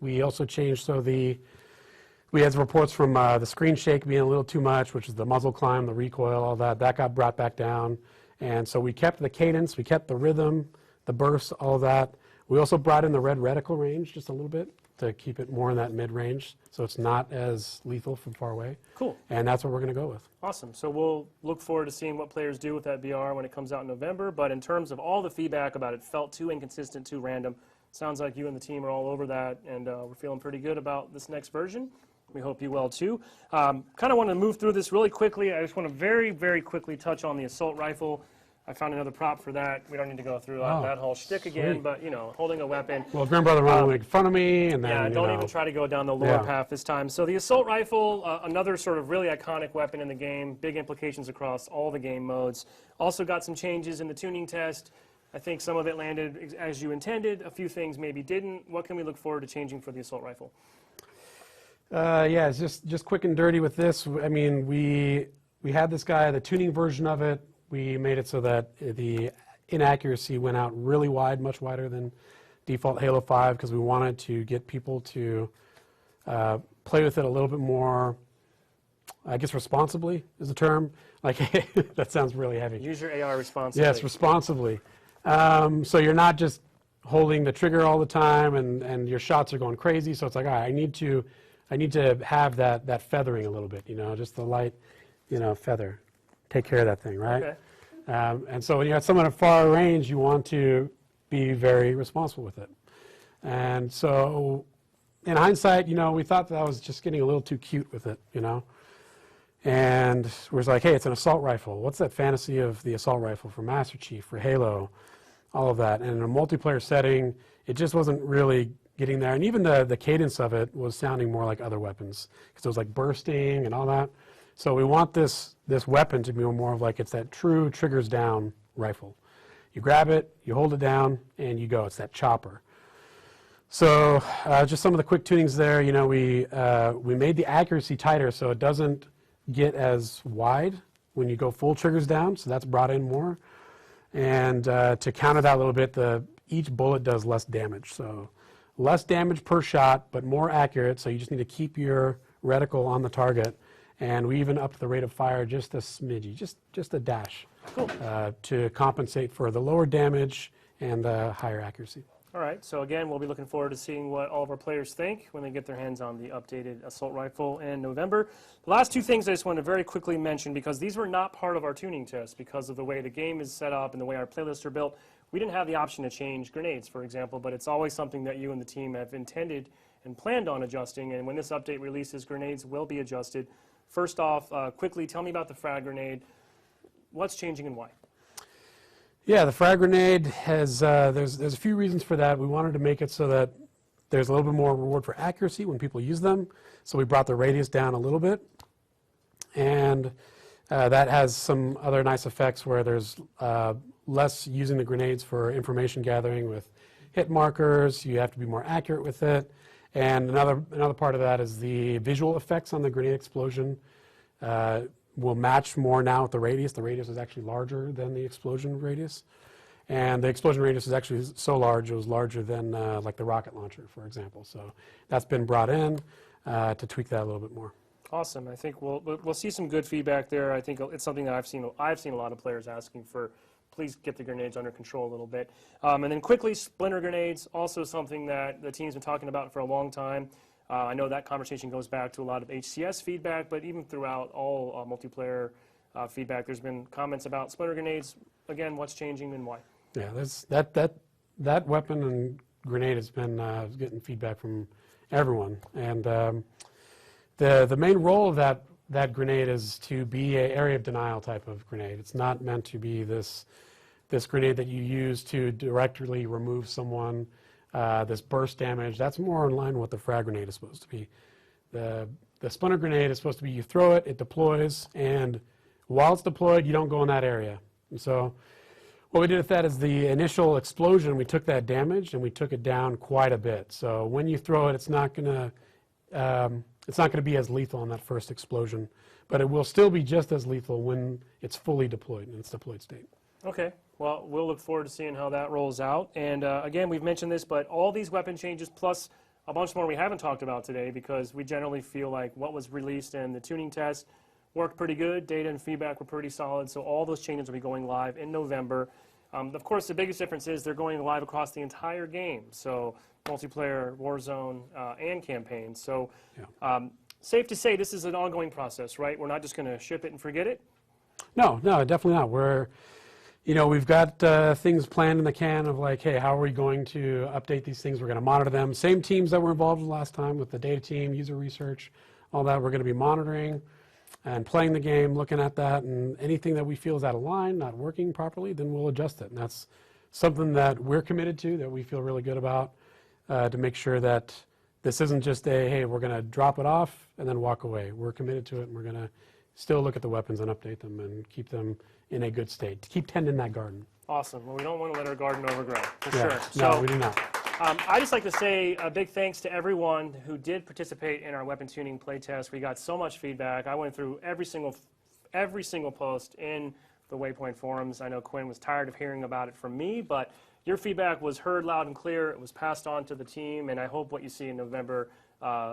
We also changed, so we had some reports from the screen shake being a little too much, which is the muzzle climb, the recoil, all that. That got brought back down. And so we kept the cadence, we kept the rhythm, the bursts, all that. We also brought in the red reticle range just a little bit to keep it more in that mid-range, so it's not as lethal from far away. Cool. And that's what we're going to go with. Awesome. So we'll look forward to seeing what players do with that BR when it comes out in November. But in terms of all the feedback about it felt too inconsistent, too random, sounds like you and the team are all over that, and we're feeling pretty good about this next version. We hope you will too. Kind of want to move through this really quickly. I just want to very, very quickly touch on the assault rifle. I found another prop for that. We don't need to go through that whole shtick again, but, you know, holding a weapon. Well, Grim Brother wanted to make fun of me, and then, yeah, don't even try to go down the lore path this time. So the assault rifle, another sort of really iconic weapon in the game, big implications across all the game modes. Also got some changes in the tuning test. I think some of it landed as you intended. A few things maybe didn't. What can we look forward to changing for the assault rifle? Yeah, it's just quick and dirty with this. I mean, we had this guy, the tuning version of it. We made it so that the inaccuracy went out really wide, much wider than default Halo 5, because we wanted to get people to play with it a little bit more, I guess responsibly is the term. Like, that sounds really heavy. Use your AR responsibly. Yes, responsibly. So you're not just holding the trigger all the time and your shots are going crazy. So it's like, all right, I need to have that feathering a little bit, you know, just the light, you know, feather. Take care of that thing, right? Okay. And so when you have someone at far range, you want to be very responsible with it. And so in hindsight, you know, we thought that I was just getting a little too cute with it, you know. And we was like, hey, it's an assault rifle. What's that fantasy of the assault rifle for Master Chief, for Halo, all of that. And in a multiplayer setting, it just wasn't really getting there. And even the cadence of it was sounding more like other weapons, because it was like bursting and all that. So we want this weapon to be more of like, it's that true triggers down rifle. You grab it, you hold it down, and you go. It's that chopper. So just some of the quick tunings there. You know, we made the accuracy tighter so it doesn't get as wide when you go full triggers down. So that's brought in more. And to counter that a little bit, each bullet does less damage. So less damage per shot, but more accurate. So you just need to keep your reticle on the target. And we even upped the rate of fire just a smidgy, just a dash, cool. To compensate for the lower damage and the higher accuracy. All right, so again, we'll be looking forward to seeing what all of our players think when they get their hands on the updated assault rifle in November. The last two things I just want to very quickly mention, because these were not part of our tuning test because of the way the game is set up and the way our playlists are built. We didn't have the option to change grenades, for example, but it's always something that you and the team have intended and planned on adjusting. And when this update releases, grenades will be adjusted. First off, quickly, tell me about the frag grenade. What's changing and why? Yeah, the frag grenade has, there's a few reasons for that. We wanted to make it so that there's a little bit more reward for accuracy when people use them. So we brought the radius down a little bit. And that has some other nice effects where there's less using the grenades for information gathering with hit markers. You have to be more accurate with it. And another part of that is the visual effects on the grenade explosion will match more now with the radius. The radius is actually larger than the explosion radius. And the explosion radius is actually so large, it was larger than like the rocket launcher, for example. So that's been brought in to tweak that a little bit more. Awesome. I think we'll see some good feedback there. I think it's something that I've seen a lot of players asking for. Please get the grenades under control a little bit. And then quickly, splinter grenades, also something that the team's been talking about for a long time. I know that conversation goes back to a lot of HCS feedback, but even throughout all multiplayer feedback, there's been comments about splinter grenades. Again, what's changing and why? Yeah, that weapon and grenade has been getting feedback from everyone. And the main role of that grenade is to be an area of denial type of grenade. It's not meant to be this grenade that you use to directly remove someone, this burst damage. That's more in line with what the frag grenade is supposed to be. The splinter grenade is supposed to be you throw it, it deploys, and while it's deployed, you don't go in that area. And so what we did with that is the initial explosion, we took that damage and we took it down quite a bit. So when you throw it, it's not going to be as lethal on that first explosion, but it will still be just as lethal when it's fully deployed in its deployed state. Okay. Well, we'll look forward to seeing how that rolls out. And again, we've mentioned this, but all these weapon changes plus a bunch more we haven't talked about today because we generally feel like what was released in the tuning test worked pretty good. Data and feedback were pretty solid. So all those changes will be going live in November. Of course, the biggest difference is they're going live across the entire game. So multiplayer, Warzone, and campaign. So safe to say this is an ongoing process, right? We're not just going to ship it and forget it? No, definitely not. We've got things planned in the can of like, hey, how are we going to update these things? We're going to monitor them. Same teams that were involved last time with the data team, user research, all that. We're going to be monitoring and playing the game, looking at that, and anything that we feel is out of line, not working properly, then we'll adjust it. And that's something that we're committed to, that we feel really good about, to make sure that this isn't just hey, we're going to drop it off and then walk away. We're committed to it, and we're going to still look at the weapons and update them and keep them in a good state, to keep tending that garden. Awesome. Well, we don't want to let our garden overgrow, for yeah, sure. No, we do not. I'd just like to say a big thanks to everyone who did participate in our weapon tuning playtest. We got so much feedback. I went through every single post in the Waypoint forums. I know Quinn was tired of hearing about it from me, but your feedback was heard loud and clear. It was passed on to the team, and I hope what you see in November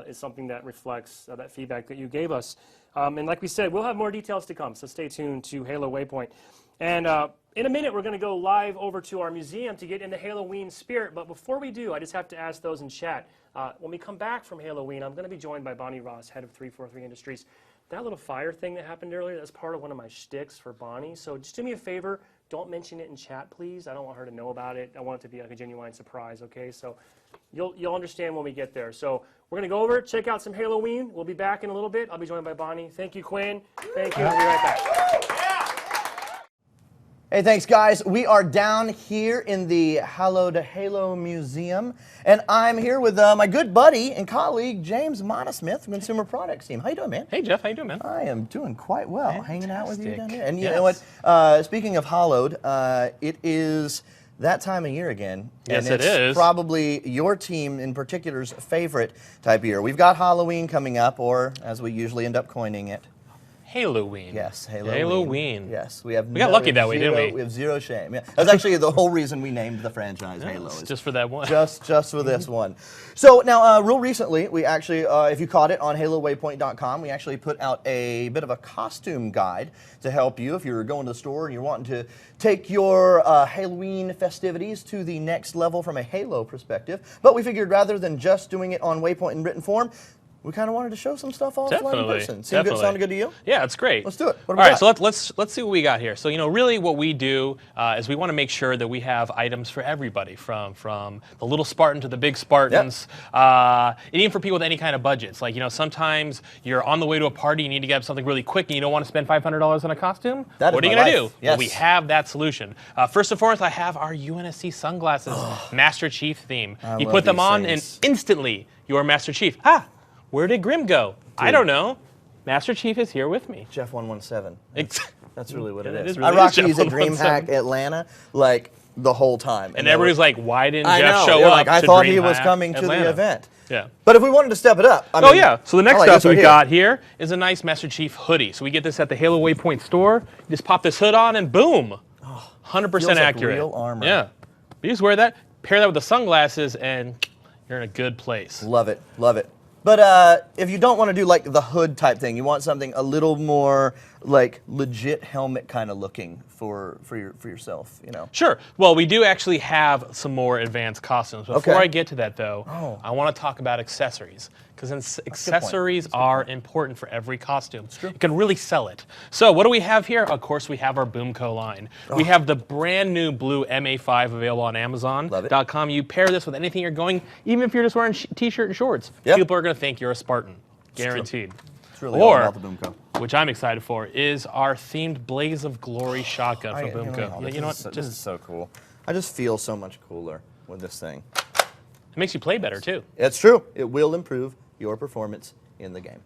is something that reflects that feedback that you gave us. And like we said, we'll have more details to come, so stay tuned to Halo Waypoint. And in a minute, we're going to go live over to our museum to get in the Halloween spirit. But before we do, I just have to ask those in chat. When we come back from Halloween, I'm going to be joined by Bonnie Ross, head of 343 Industries. That little fire thing that happened earlier, that's part of one of my shticks for Bonnie. So just do me a favor, don't mention it in chat, please. I don't want her to know about it. I want it to be like a genuine surprise, okay? So you'll understand when we get there. So we're going to go over, check out some Halloween. We'll be back in a little bit. I'll be joined by Bonnie. Thank you, Quinn. Thank you. We'll be right back. Hey, thanks, guys. We are down here in the Hallowed Halo Museum, and I'm here with my good buddy and colleague, James Monosmith from Consumer Products team. How you doing, man? Hey, Jeff. How you doing, man? I am doing quite well. Fantastic. Hanging out with you down here. And you know what? Speaking of Hallowed, it is that time of year again. Yes, and it is. Probably your team in particular's favorite type of year. We've got Halloween coming up, or as we usually end up coining it, Halloween. Yes, Halloween. Halloween. Yes, we got lucky that way, didn't we? We have zero shame. Yeah, that's actually the whole reason we named the franchise Halo. Just for that one. Just for this one. So now, real recently, we actually, if you caught it on HaloWaypoint.com, we actually put out a bit of a costume guide to help you if you're going to the store and you're wanting to take your Halloween festivities to the next level from a Halo perspective. But we figured rather than just doing it on Waypoint in written form, we kind of wanted to show some stuff offline in person. Sound good to you? Yeah, it's great. Let's do it. All right, so let's see what we got here. So really, what we do is we want to make sure that we have items for everybody, from the little Spartan to the big Spartans, and even for people with any kind of budgets. Like sometimes you're on the way to a party, you need to get something really quick, and you don't want to spend $500 on a costume. What are you gonna do? Yes. Well, we have that solution. First and foremost, I have our UNSC sunglasses, Master Chief theme. You put them on, and instantly you're Master Chief. Where did Grim go? I don't know. Master Chief is here with me. Jeff 117. That's really what it is. Really I rock these at DreamHack Atlanta like the whole time. And everybody's like, why didn't Jeff show up? Like, I thought he was coming to the event. Yeah. But if we wanted to step it up. So the next stuff we've got here is a nice Master Chief hoodie. So we get this at the Halo Waypoint store. You just pop this hood on and boom. 100% accurate. Real armor. Yeah. You just wear that, pair that with the sunglasses, and you're in a good place. Love it. Love it. But if you don't want to do like the hood type thing, you want something a little more like legit helmet kind of looking for yourself, Sure. Well, we do actually have some more advanced costumes. Before I get to that, though, I want to talk about accessories, because accessories are important for every costume. You can really sell it. So what do we have here? Of course, we have our Boomco line. We have the brand new blue MA5 available on Amazon.com. You pair this with anything you're going, even if you're just wearing t-shirt and shorts. People are going to think you're a Spartan, guaranteed. It's really all about the Boomco. Which I'm excited for, is our themed Blaze of Glory shotgun from Boomco. You know what? This is so cool. I just feel so much cooler with this thing. It makes you play better too. It's true. It will improve your performance in the game.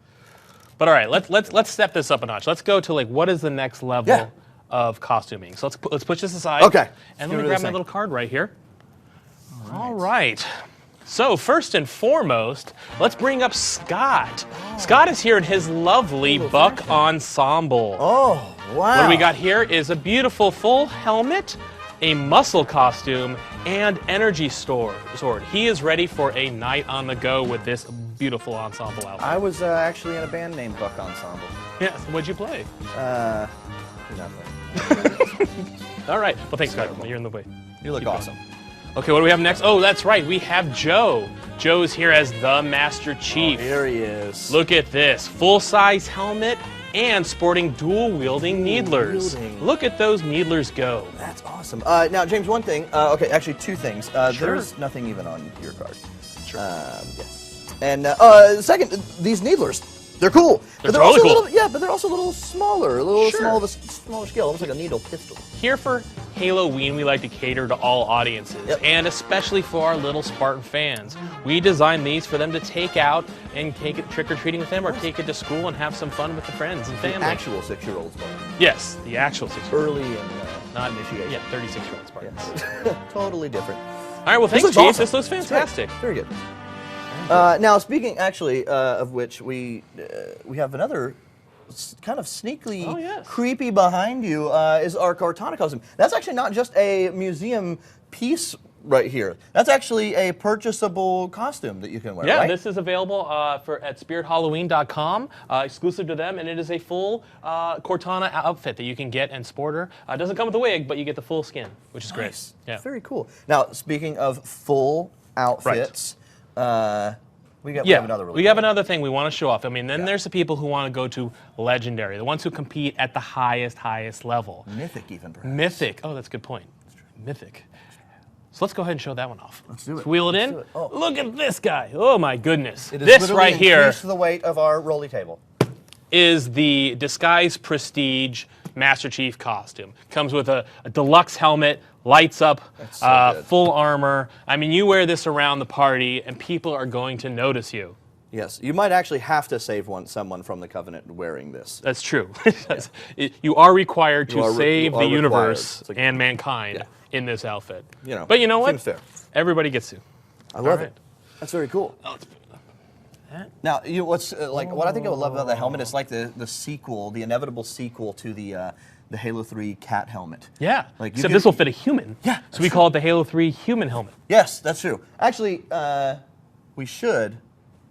But all right, let's step this up a notch. Let's go to like what is the next level of costuming. So let's push this aside. Okay. And let me grab my little card right here. All right. So first and foremost, let's bring up Scott. Scott is here in his lovely Buck ensemble. Oh, wow. What do we got here is a beautiful full helmet, a muscle costume, and energy sword. He is ready for a night on the go with this beautiful ensemble outfit. I was actually in a band named Buck Ensemble. Yeah, so what'd you play? Nothing. All right, well thanks Scott, you're in the way. You look awesome. Okay, what do we have next? Oh, that's right, we have Joe. Joe's here as the Master Chief. Oh, here he is. Look at this, full-size helmet and sporting dual-wielding needlers. Look at those needlers go. That's awesome. Now, James, one thing, okay, actually two things. There's nothing even on your card. Sure. Yes. And second, these needlers, they're cool. They're but totally cool. But they're also a little smaller, smaller scale, almost like a needle pistol. Here for Halloween, we like to cater to all audiences, and especially for our little Spartan fans. We designed these for them to take out and take it trick-or-treating with them, or take it to school and have some fun with the friends and family. The actual 6-year-old Spartan. Yes, the actual 6-year-old. Early and not initiation. Yeah, 36-year-old Spartans. Yes. Totally different. All right, well, thanks, Chief. Awesome. This looks fantastic. Very good. Now, speaking actually of which, we have another kind of sneakily creepy behind you is our Cortana costume. That's actually not just a museum piece right here. That's actually a purchasable costume that you can wear, right? This is available at spirithalloween.com, exclusive to them, and it is a full Cortana outfit that you can get and sporter. It doesn't come with a wig, but you get the full skin, which is great. Yeah. Very cool. Now, speaking of full outfits, we have another really we have another thing we want to show off. I mean, then there's the people who want to go to Legendary, the ones who compete at the highest level. Mythic even, perhaps. Mythic. Oh, that's a good point. Mythic. So let's go ahead and show that one off. Let's do it. Let's wheel it in. Oh. Look at this guy. Oh, my goodness. It is this right here increased the weight of our rolly table. Is the Disguise Prestige Master Chief costume. Comes with a deluxe helmet, lights up, full armor. I mean, you wear this around the party, and people are going to notice you. Yes, you might actually have to save someone from the Covenant wearing this. That's true. You are required to save the universe and mankind in this outfit. But you know what? Seems fair. Everybody gets to. I love it. That's very cool. Now, what's what I think I would love about the helmet is like the sequel, the inevitable sequel to the Halo 3 cat helmet. Yeah, except this will fit a human. Yeah. So we call it the Halo 3 human helmet. Yes, that's true. Actually, we should.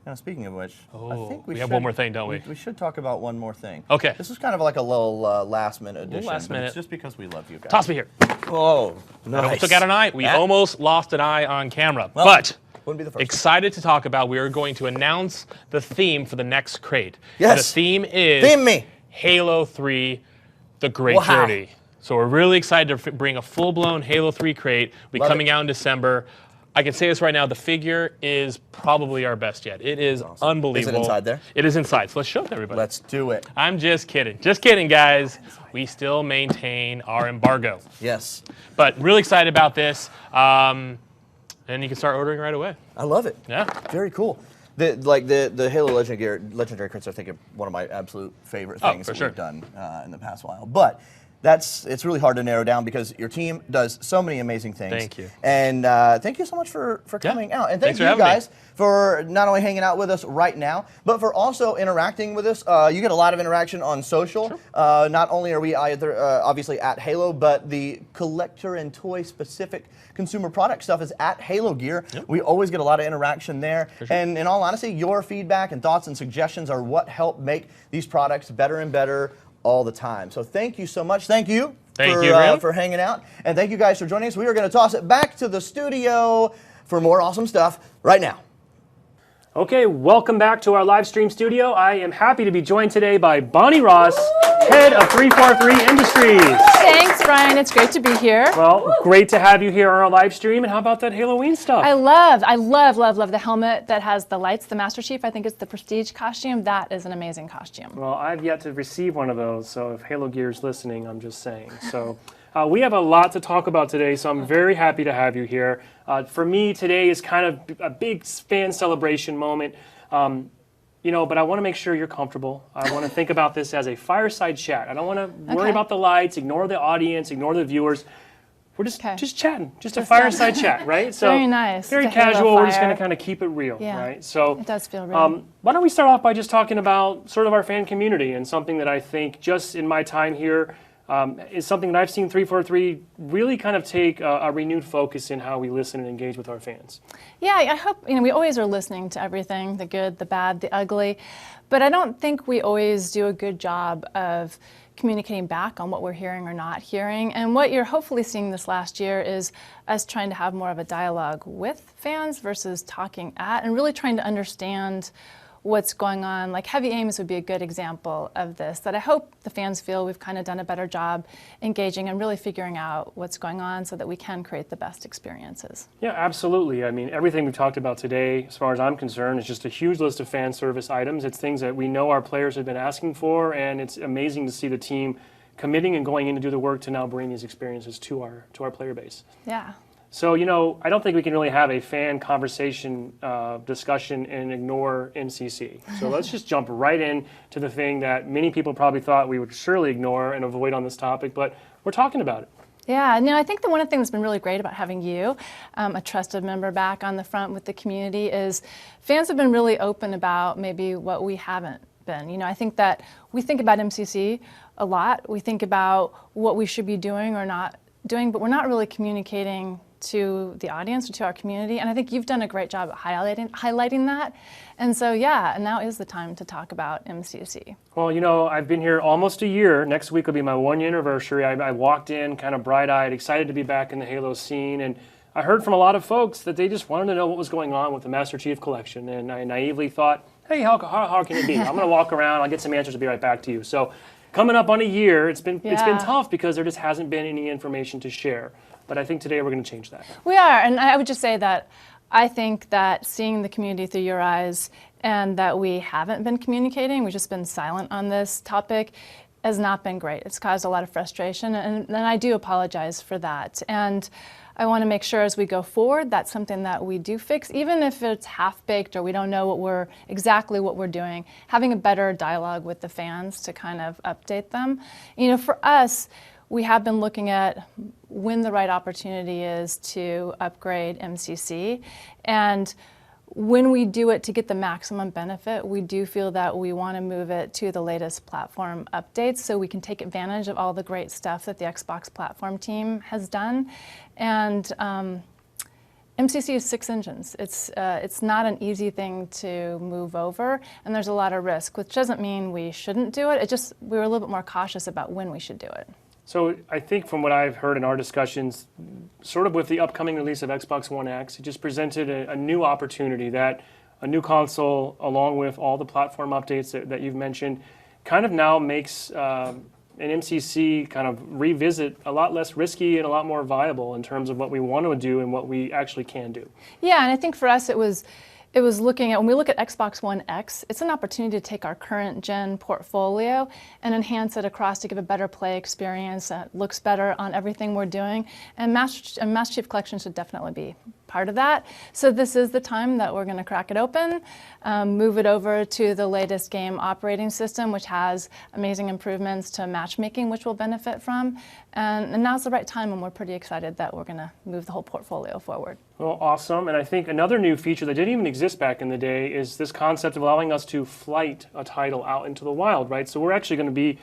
Now, speaking of which, I think we have one more thing, don't we? We should talk about one more thing. Okay. This is kind of like a little last-minute addition. Last minute. It's just because we love you guys. Toss me here. Oh, nice. I almost took out an eye. We almost lost an eye on camera. But Wouldn't be the first. Excited to talk about. We are going to announce the theme for the next crate. Yes. The theme is Theme me. Halo 3, The Great Journey. So we're really excited to bring a full-blown Halo 3 crate. We'll be coming out in December. I can say this right now, the figure is probably our best yet. It is unbelievable. Is it inside there? It is inside, so let's show it to everybody. Let's do it. I'm just kidding. Just kidding, guys. We still maintain our embargo. Yes. But really excited about this. And you can start ordering right away. I love it. Yeah. Very cool. The Halo Legendary Crits are, I think, one of my absolute favorite things that we've done in the past while. But it's really hard to narrow down because your team does so many amazing things. Thank you. And thank you so much for coming out. And thank Thanks you guys for not only hanging out with us right now, but for also interacting with us. You get a lot of interaction on social. Sure. Not only are we either obviously at Halo, but the collector and toy specific consumer product stuff is at Halo Gear. Yep. We always get a lot of interaction there. Sure. And in all honesty, your feedback and thoughts and suggestions are what help make these products better and better all the time. So thank you so much. Thank you for hanging out. And thank you guys for joining us. We are going to toss it back to the studio for more awesome stuff right now. Okay, welcome back to our live stream studio. I am happy to be joined today by Bonnie Ross, head of 343 Industries. Thanks, Brian. It's great to be here. Well, great to have you here on our live stream. And how about that Halloween stuff? I love the helmet that has the lights, the Master Chief. I think it's the Prestige costume. That is an amazing costume. Well, I've yet to receive one of those, so if Halo Gear's listening, I'm just saying. So we have a lot to talk about today, so I'm very happy to have you here. For me, today is kind of a big fan celebration moment. But I want to make sure you're comfortable. I want to think about this as a fireside chat. I don't want to worry about the lights, ignore the audience, ignore the viewers. We're just chatting, just a fireside chat, right? So very nice. Very casual. We're just going to kind of keep it real, right? So it does feel real. Why don't we start off by just talking about sort of our fan community and something that I think just in my time here is something that I've seen 343 really kind of take a renewed focus in how we listen and engage with our fans. Yeah, I hope, we always are listening to everything, the good, the bad, the ugly, but I don't think we always do a good job of communicating back on what we're hearing or not hearing. And what you're hopefully seeing this last year is us trying to have more of a dialogue with fans versus talking at, and really trying to understand what's going on. Like Heavy Aims would be a good example of this, that I hope the fans feel we've kind of done a better job engaging and really figuring out what's going on so that we can create the best experiences. Yeah, absolutely. I mean, everything we've talked about today, as far as I'm concerned, is just a huge list of fan service items. It's things that we know our players have been asking for, and it's amazing to see the team committing and going in to do the work to now bring these experiences to our player base. Yeah. So, I don't think we can really have a fan conversation discussion and ignore MCC. So let's just jump right in to the thing that many people probably thought we would surely ignore and avoid on this topic, but we're talking about it. Yeah, I think the one thing that's been really great about having you, a trusted member back on the front with the community, is fans have been really open about maybe what we haven't been. I think that we think about MCC a lot. We think about what we should be doing or not doing, but we're not really communicating to the audience or to our community, and I think you've done a great job at highlighting that. And so and now is the time to talk about MCC. Well, I've been here almost a year. Next week will be my 1-year anniversary. I walked in kind of bright-eyed, excited to be back in the Halo scene, and I heard from a lot of folks that they just wanted to know what was going on with the Master Chief Collection, and I naively thought, hey, how can it be? I'm going to walk around, I'll get some answers, and be right back to you. So coming up on a year, it's been tough because there just hasn't been any information to share. But I think today we're going to change that. We are, and I would just say that I think that seeing the community through your eyes and that we haven't been communicating, we've just been silent on this topic, has not been great. It's caused a lot of frustration, and I do apologize for that. And I want to make sure as we go forward, that's something that we do fix, even if it's half-baked or we don't know exactly what we're doing, having a better dialogue with the fans to kind of update them. For us, we have been looking at when the right opportunity is to upgrade MCC. And when we do it to get the maximum benefit, we do feel that we want to move it to the latest platform updates so we can take advantage of all the great stuff that the Xbox platform team has done. And MCC is 6 engines. It's not an easy thing to move over, and there's a lot of risk, which doesn't mean we shouldn't do it. We were a little bit more cautious about when we should do it. So I think from what I've heard in our discussions, sort of with the upcoming release of Xbox One X, it just presented a new opportunity that a new console, along with all the platform updates that you've mentioned, kind of now makes an MCC kind of revisit a lot less risky and a lot more viable in terms of what we want to do and what we actually can do. Yeah, and I think for us it was looking at, when we look at Xbox One X, it's an opportunity to take our current gen portfolio and enhance it across to give a better play experience that looks better on everything we're doing. And Master Chief Collection should definitely be part of that. So this is the time that we're going to crack it open, move it over to the latest game operating system, which has amazing improvements to matchmaking, which we'll benefit from. And now's the right time, and we're pretty excited that we're going to move the whole portfolio forward. Well, awesome. And I think another new feature that didn't even exist back in the day is this concept of allowing us to flight a title out into the wild, right? So we're actually going to be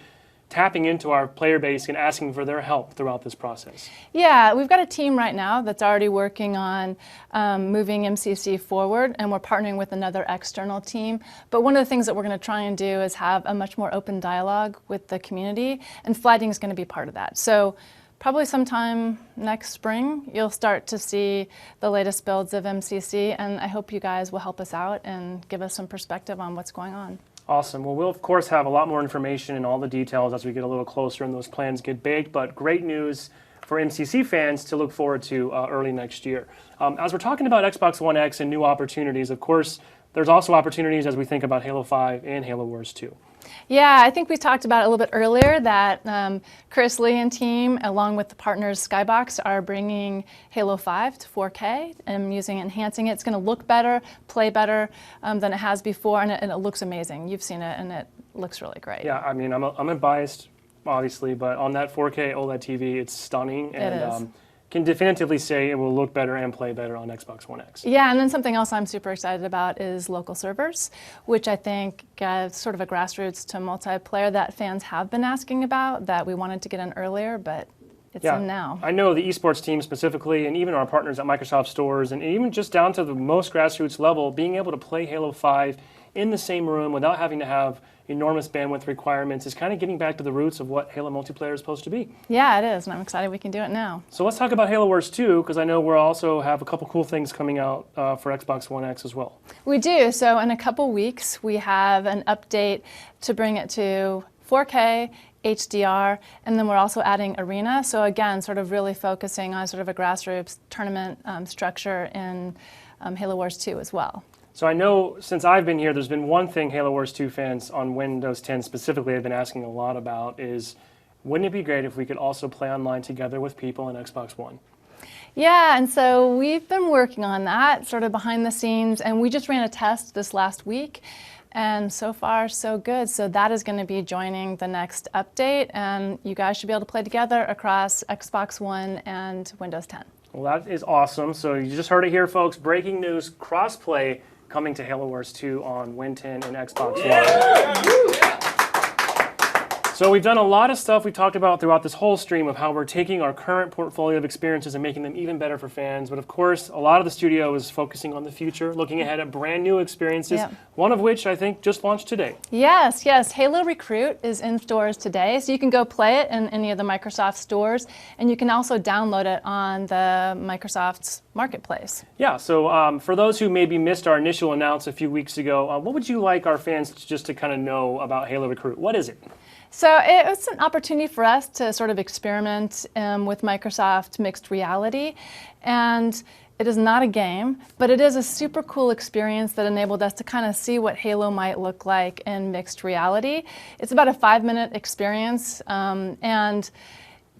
tapping into our player base and asking for their help throughout this process. Yeah, we've got a team right now that's already working on moving MCC forward, and we're partnering with another external team. But one of the things that we're going to try and do is have a much more open dialogue with the community, and flighting is going to be part of that. So probably sometime next spring, you'll start to see the latest builds of MCC, and I hope you guys will help us out and give us some perspective on what's going on. Awesome. Well, we'll of course have a lot more information and all the details as we get a little closer and those plans get baked, but great news for MCC fans to look forward to early next year. As we're talking about Xbox One X and new opportunities, of course, there's also opportunities as we think about Halo 5 and Halo Wars 2. Yeah, I think we talked about it a little bit earlier that Chris Lee and team, along with the partners Skybox, are bringing Halo 5 to 4K and enhancing it. It's going to look better, play better than it has before, and it looks amazing. You've seen it, and it looks really great. Yeah, I mean, I'm biased, obviously, but on that 4K OLED TV, it's stunning. And, it is. Can definitively say it will look better and play better on Xbox One X. Yeah, and then something else I'm super excited about is local servers, which I think is sort of a grassroots to multiplayer that fans have been asking about, that we wanted to get in earlier, but it's in now. I know the esports team specifically, and even our partners at Microsoft stores, and even just down to the most grassroots level, being able to play Halo 5 in the same room without having to have enormous bandwidth requirements is kind of getting back to the roots of what Halo multiplayer is supposed to be. Yeah, it is, and I'm excited we can do it now. So let's talk about Halo Wars 2, because I know we'll also have a couple cool things coming out for Xbox One X as well. We do. So in a couple weeks, we have an update to bring it to 4K, HDR, and then we're also adding Arena. So again, sort of really focusing on sort of a grassroots tournament structure in Halo Wars 2 as well. So I know since I've been here, there's been one thing Halo Wars 2 fans on Windows 10 specifically have been asking a lot about is, wouldn't it be great if we could also play online together with people in Xbox One? Yeah, and so we've been working on that sort of behind the scenes, and we just ran a test this last week, and so far so good. So that is going to be joining the next update, and you guys should be able to play together across Xbox One and Windows 10. Well, that is awesome. So you just heard it here, folks. Breaking news, crossplay coming to Halo Wars 2 on Win 10 and Xbox One. So we've done a lot of stuff we talked about throughout this whole stream of how we're taking our current portfolio of experiences and making them even better for fans. But of course, a lot of the studio is focusing on the future, looking ahead at brand new experiences, one of which I think just launched today. Yes, yes. Halo Recruit is in stores today, so you can go play it in any of the Microsoft stores, and you can also download it on the Microsoft's Marketplace. Yeah, so for those who maybe missed our initial announce a few weeks ago, what would you like our fans just to kind of know about Halo Recruit? What is it? So it's an opportunity for us to sort of experiment with Microsoft mixed reality, and it is not a game, but it is a super cool experience that enabled us to kind of see what Halo might look like in mixed reality. It's about a 5-minute experience, and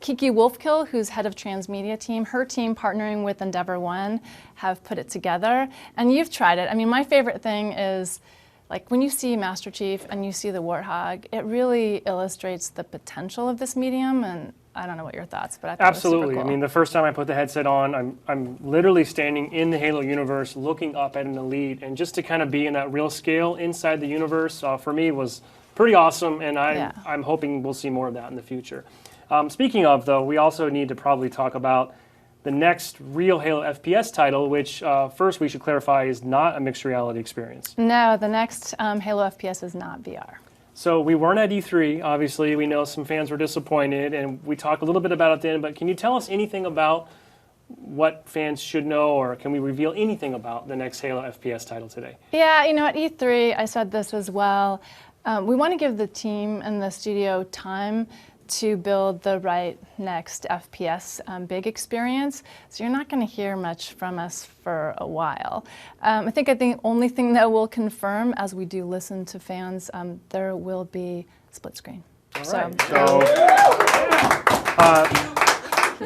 Kiki Wolfkill, who's head of Transmedia team, her team partnering with Endeavor One have put it together, and you've tried it. I mean, my favorite thing is, like, when you see Master Chief and you see the Warthog, it really illustrates the potential of this medium, and I don't know what your thoughts, but I thought Absolutely. It was super cool. I mean, the first time I put the headset on, I'm literally standing in the Halo universe, looking up at an Elite, and just to kind of be in that real scale inside the universe, for me was pretty awesome, and I'm hoping we'll see more of that in the future. Speaking of, though, we also need to probably talk about the next real Halo FPS title, which first we should clarify is not a mixed reality experience. No, the next Halo FPS is not VR. So we weren't at E3, obviously. We know some fans were disappointed, and we talked a little bit about it then, but can you tell us anything about what fans should know, or can we reveal anything about the next Halo FPS title today? Yeah, you know, at E3, I said this as well. We want to give the team and the studio time to build the right next FPS big experience. So you're not going to hear much from us for a while. I think the only thing that we'll confirm as we do listen to fans, there will be split screen. All right. So,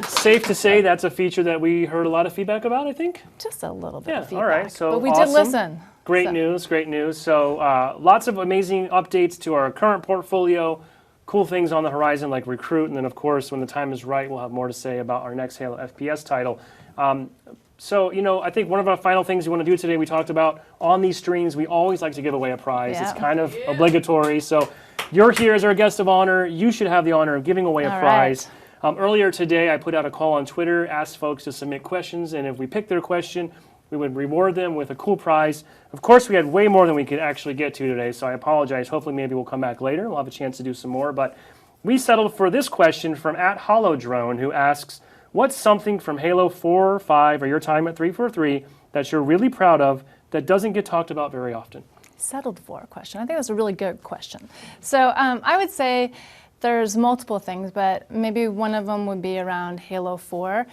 safe to say that's a feature that we heard a lot of feedback about, I think? Just a little bit of feedback. All right. So but we awesome. did listen. Great news, great news. So lots of amazing updates to our current portfolio, cool things on the horizon like Recruit, and then of course when the time is right we'll have more to say about our next Halo FPS title. So, you know, I think one of our final things we want to do today, we talked about on these streams, we always like to give away a prize. Yeah. It's kind of obligatory. So you're here as our guest of honor. You should have the honor of giving away a prize. Earlier today, I put out a call on Twitter, asked folks to submit questions, and if we picked their question, we would reward them with a cool prize. Of course, we had way more than we could actually get to today, so I apologize. Hopefully, maybe we'll come back later. We'll have a chance to do some more. But we settled for this question from @HollowDrone, who asks, what's something from Halo 4 or 5 or your time at 343 that you're really proud of that doesn't get talked about very often? Settled for a question. I think that's a really good question. So I would say there's multiple things, but maybe one of them would be around Halo 4.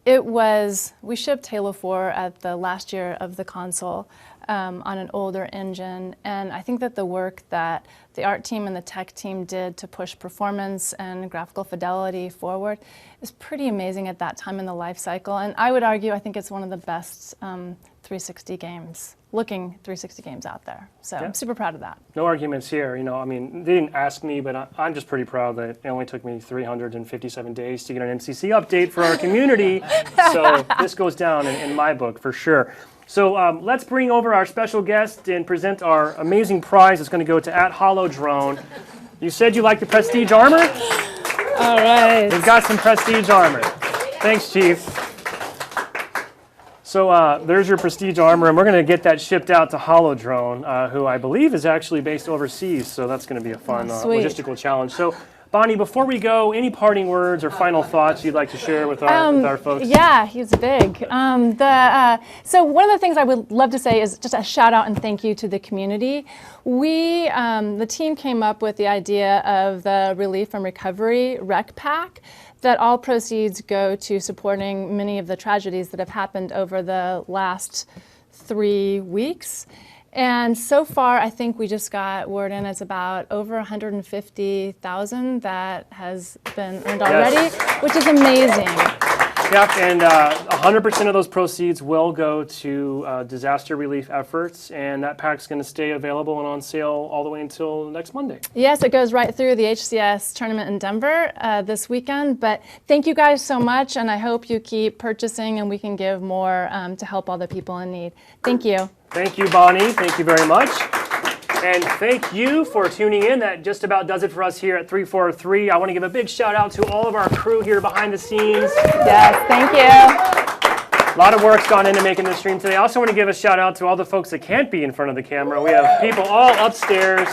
We shipped Halo 4 at the last year of the console on an older engine, and I think that the work that the art team and the tech team did to push performance and graphical fidelity forward is pretty amazing at that time in the life cycle, and I would argue I think it's one of the best 360 games, looking 360 games out there. So I'm super proud of that. No arguments here. You know, I mean, they didn't ask me, but I'm just pretty proud that it only took me 357 days to get an MCC update for our community. So this goes down in my book for sure. So let's bring over our special guest and present our amazing prize. It's going to go to @HollowDrone. You said you like the Prestige armor? All right. We've got some Prestige armor. Thanks, Chief. So there's your Prestige armor, and we're going to get that shipped out to HollowDrone, who I believe is actually based overseas, so that's going to be a fun logistical challenge. So, Bonnie, before we go, any parting words or final thoughts you'd like to share with our folks? Yeah, he's big. So one of the things I would love to say is just a shout out and thank you to the community. We, the team came up with the idea of the Relief and Recovery Rec Pack, that all proceeds go to supporting many of the tragedies that have happened over the last 3 weeks. And so far, I think we just got word in it's about over 150,000 that has been earned already, which is amazing. Yep, and 100% of those proceeds will go to disaster relief efforts, and that pack's going to stay available and on sale all the way until next Monday. Yes, it goes right through the HCS tournament in Denver this weekend, but thank you guys so much, and I hope you keep purchasing and we can give more to help all the people in need. Thank you. Thank you, Bonnie. Thank you very much. And thank you for tuning in. That just about does it for us here at 343. I want to give a big shout out to all of our crew here behind the scenes. Yes, thank you. A lot of work's gone into making this stream today. I also want to give a shout out to all the folks that can't be in front of the camera. We have people all upstairs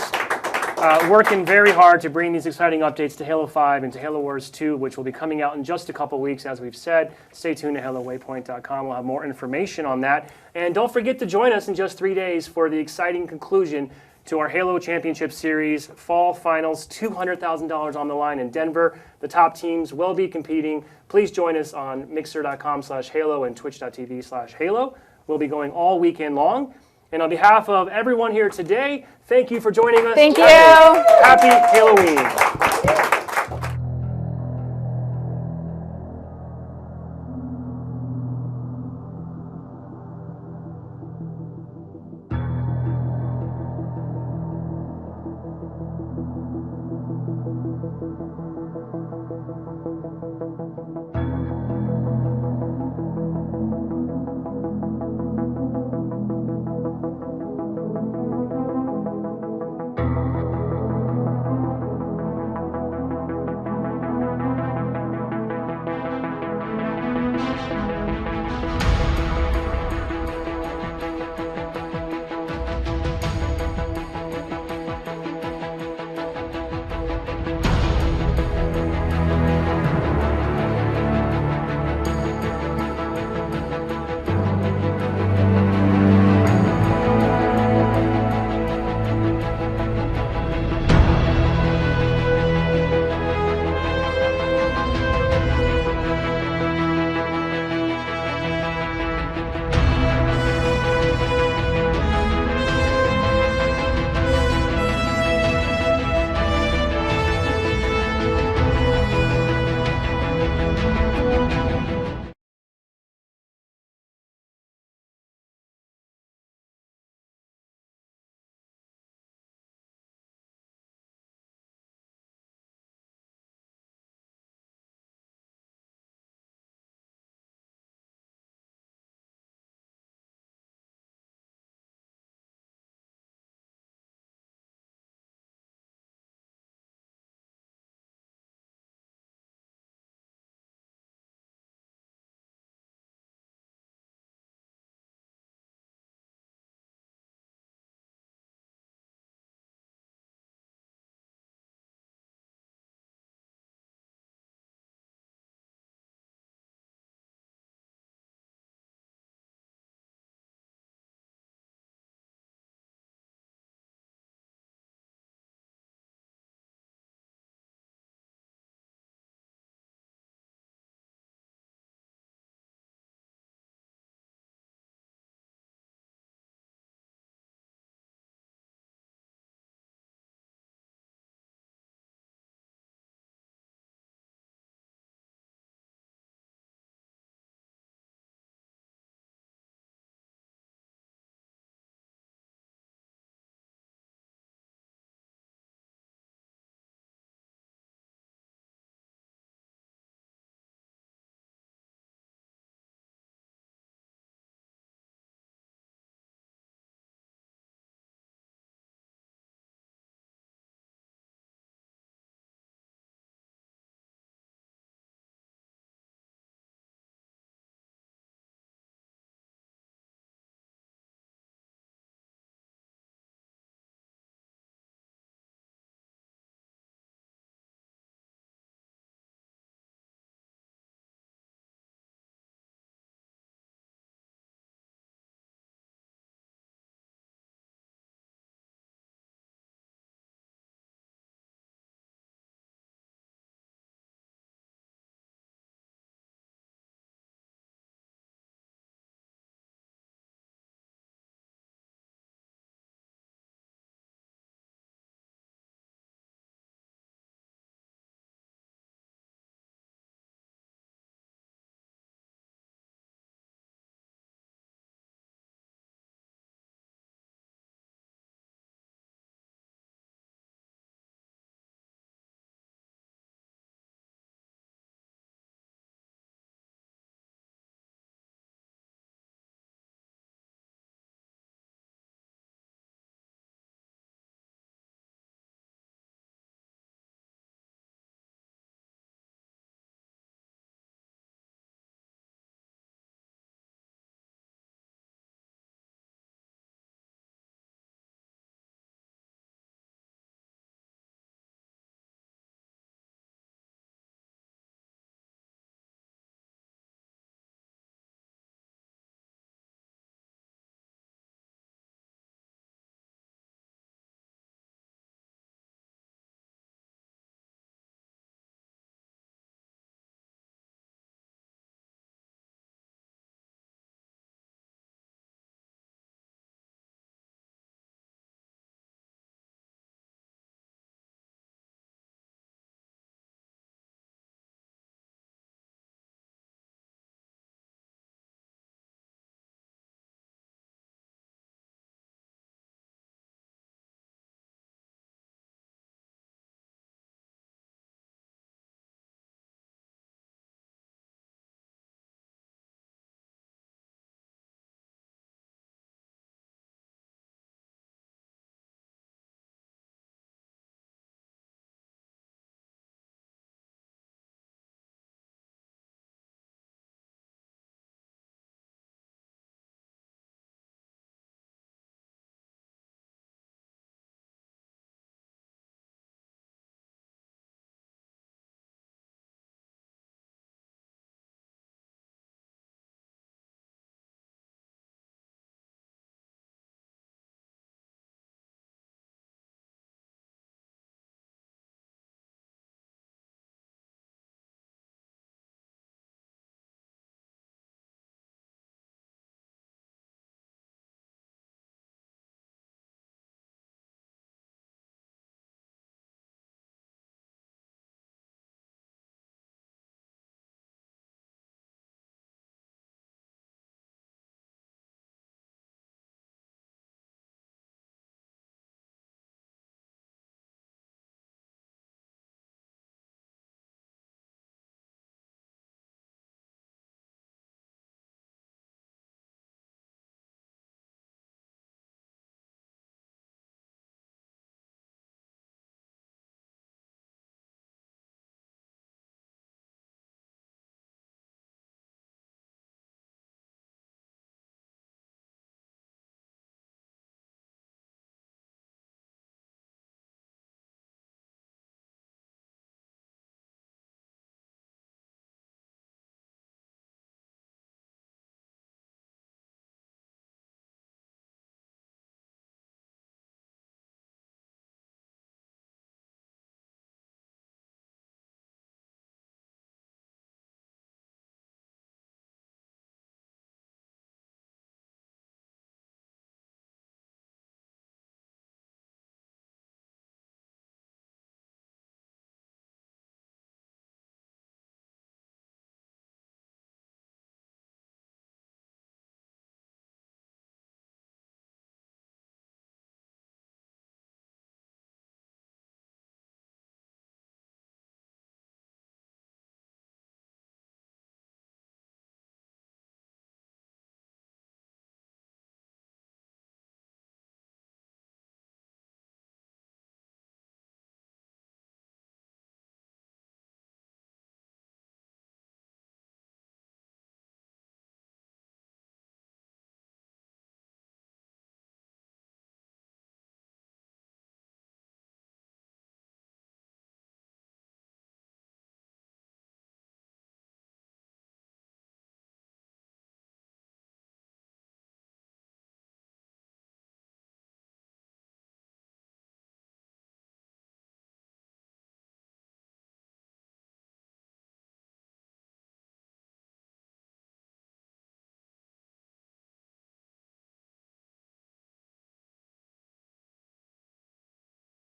working very hard to bring these exciting updates to Halo 5 and to Halo Wars 2, which will be coming out in just a couple weeks, as we've said. Stay tuned to HaloWaypoint.com. We'll have more information on that. And don't forget to join us in just 3 days for the exciting conclusion to our Halo Championship Series Fall Finals. $200,000 on the line in Denver. The top teams will be competing. Please join us on mixer.com/Halo and twitch.tv/Halo. We'll be going all weekend long. And on behalf of everyone here today, thank you for joining us. Thank you. Happy Halloween.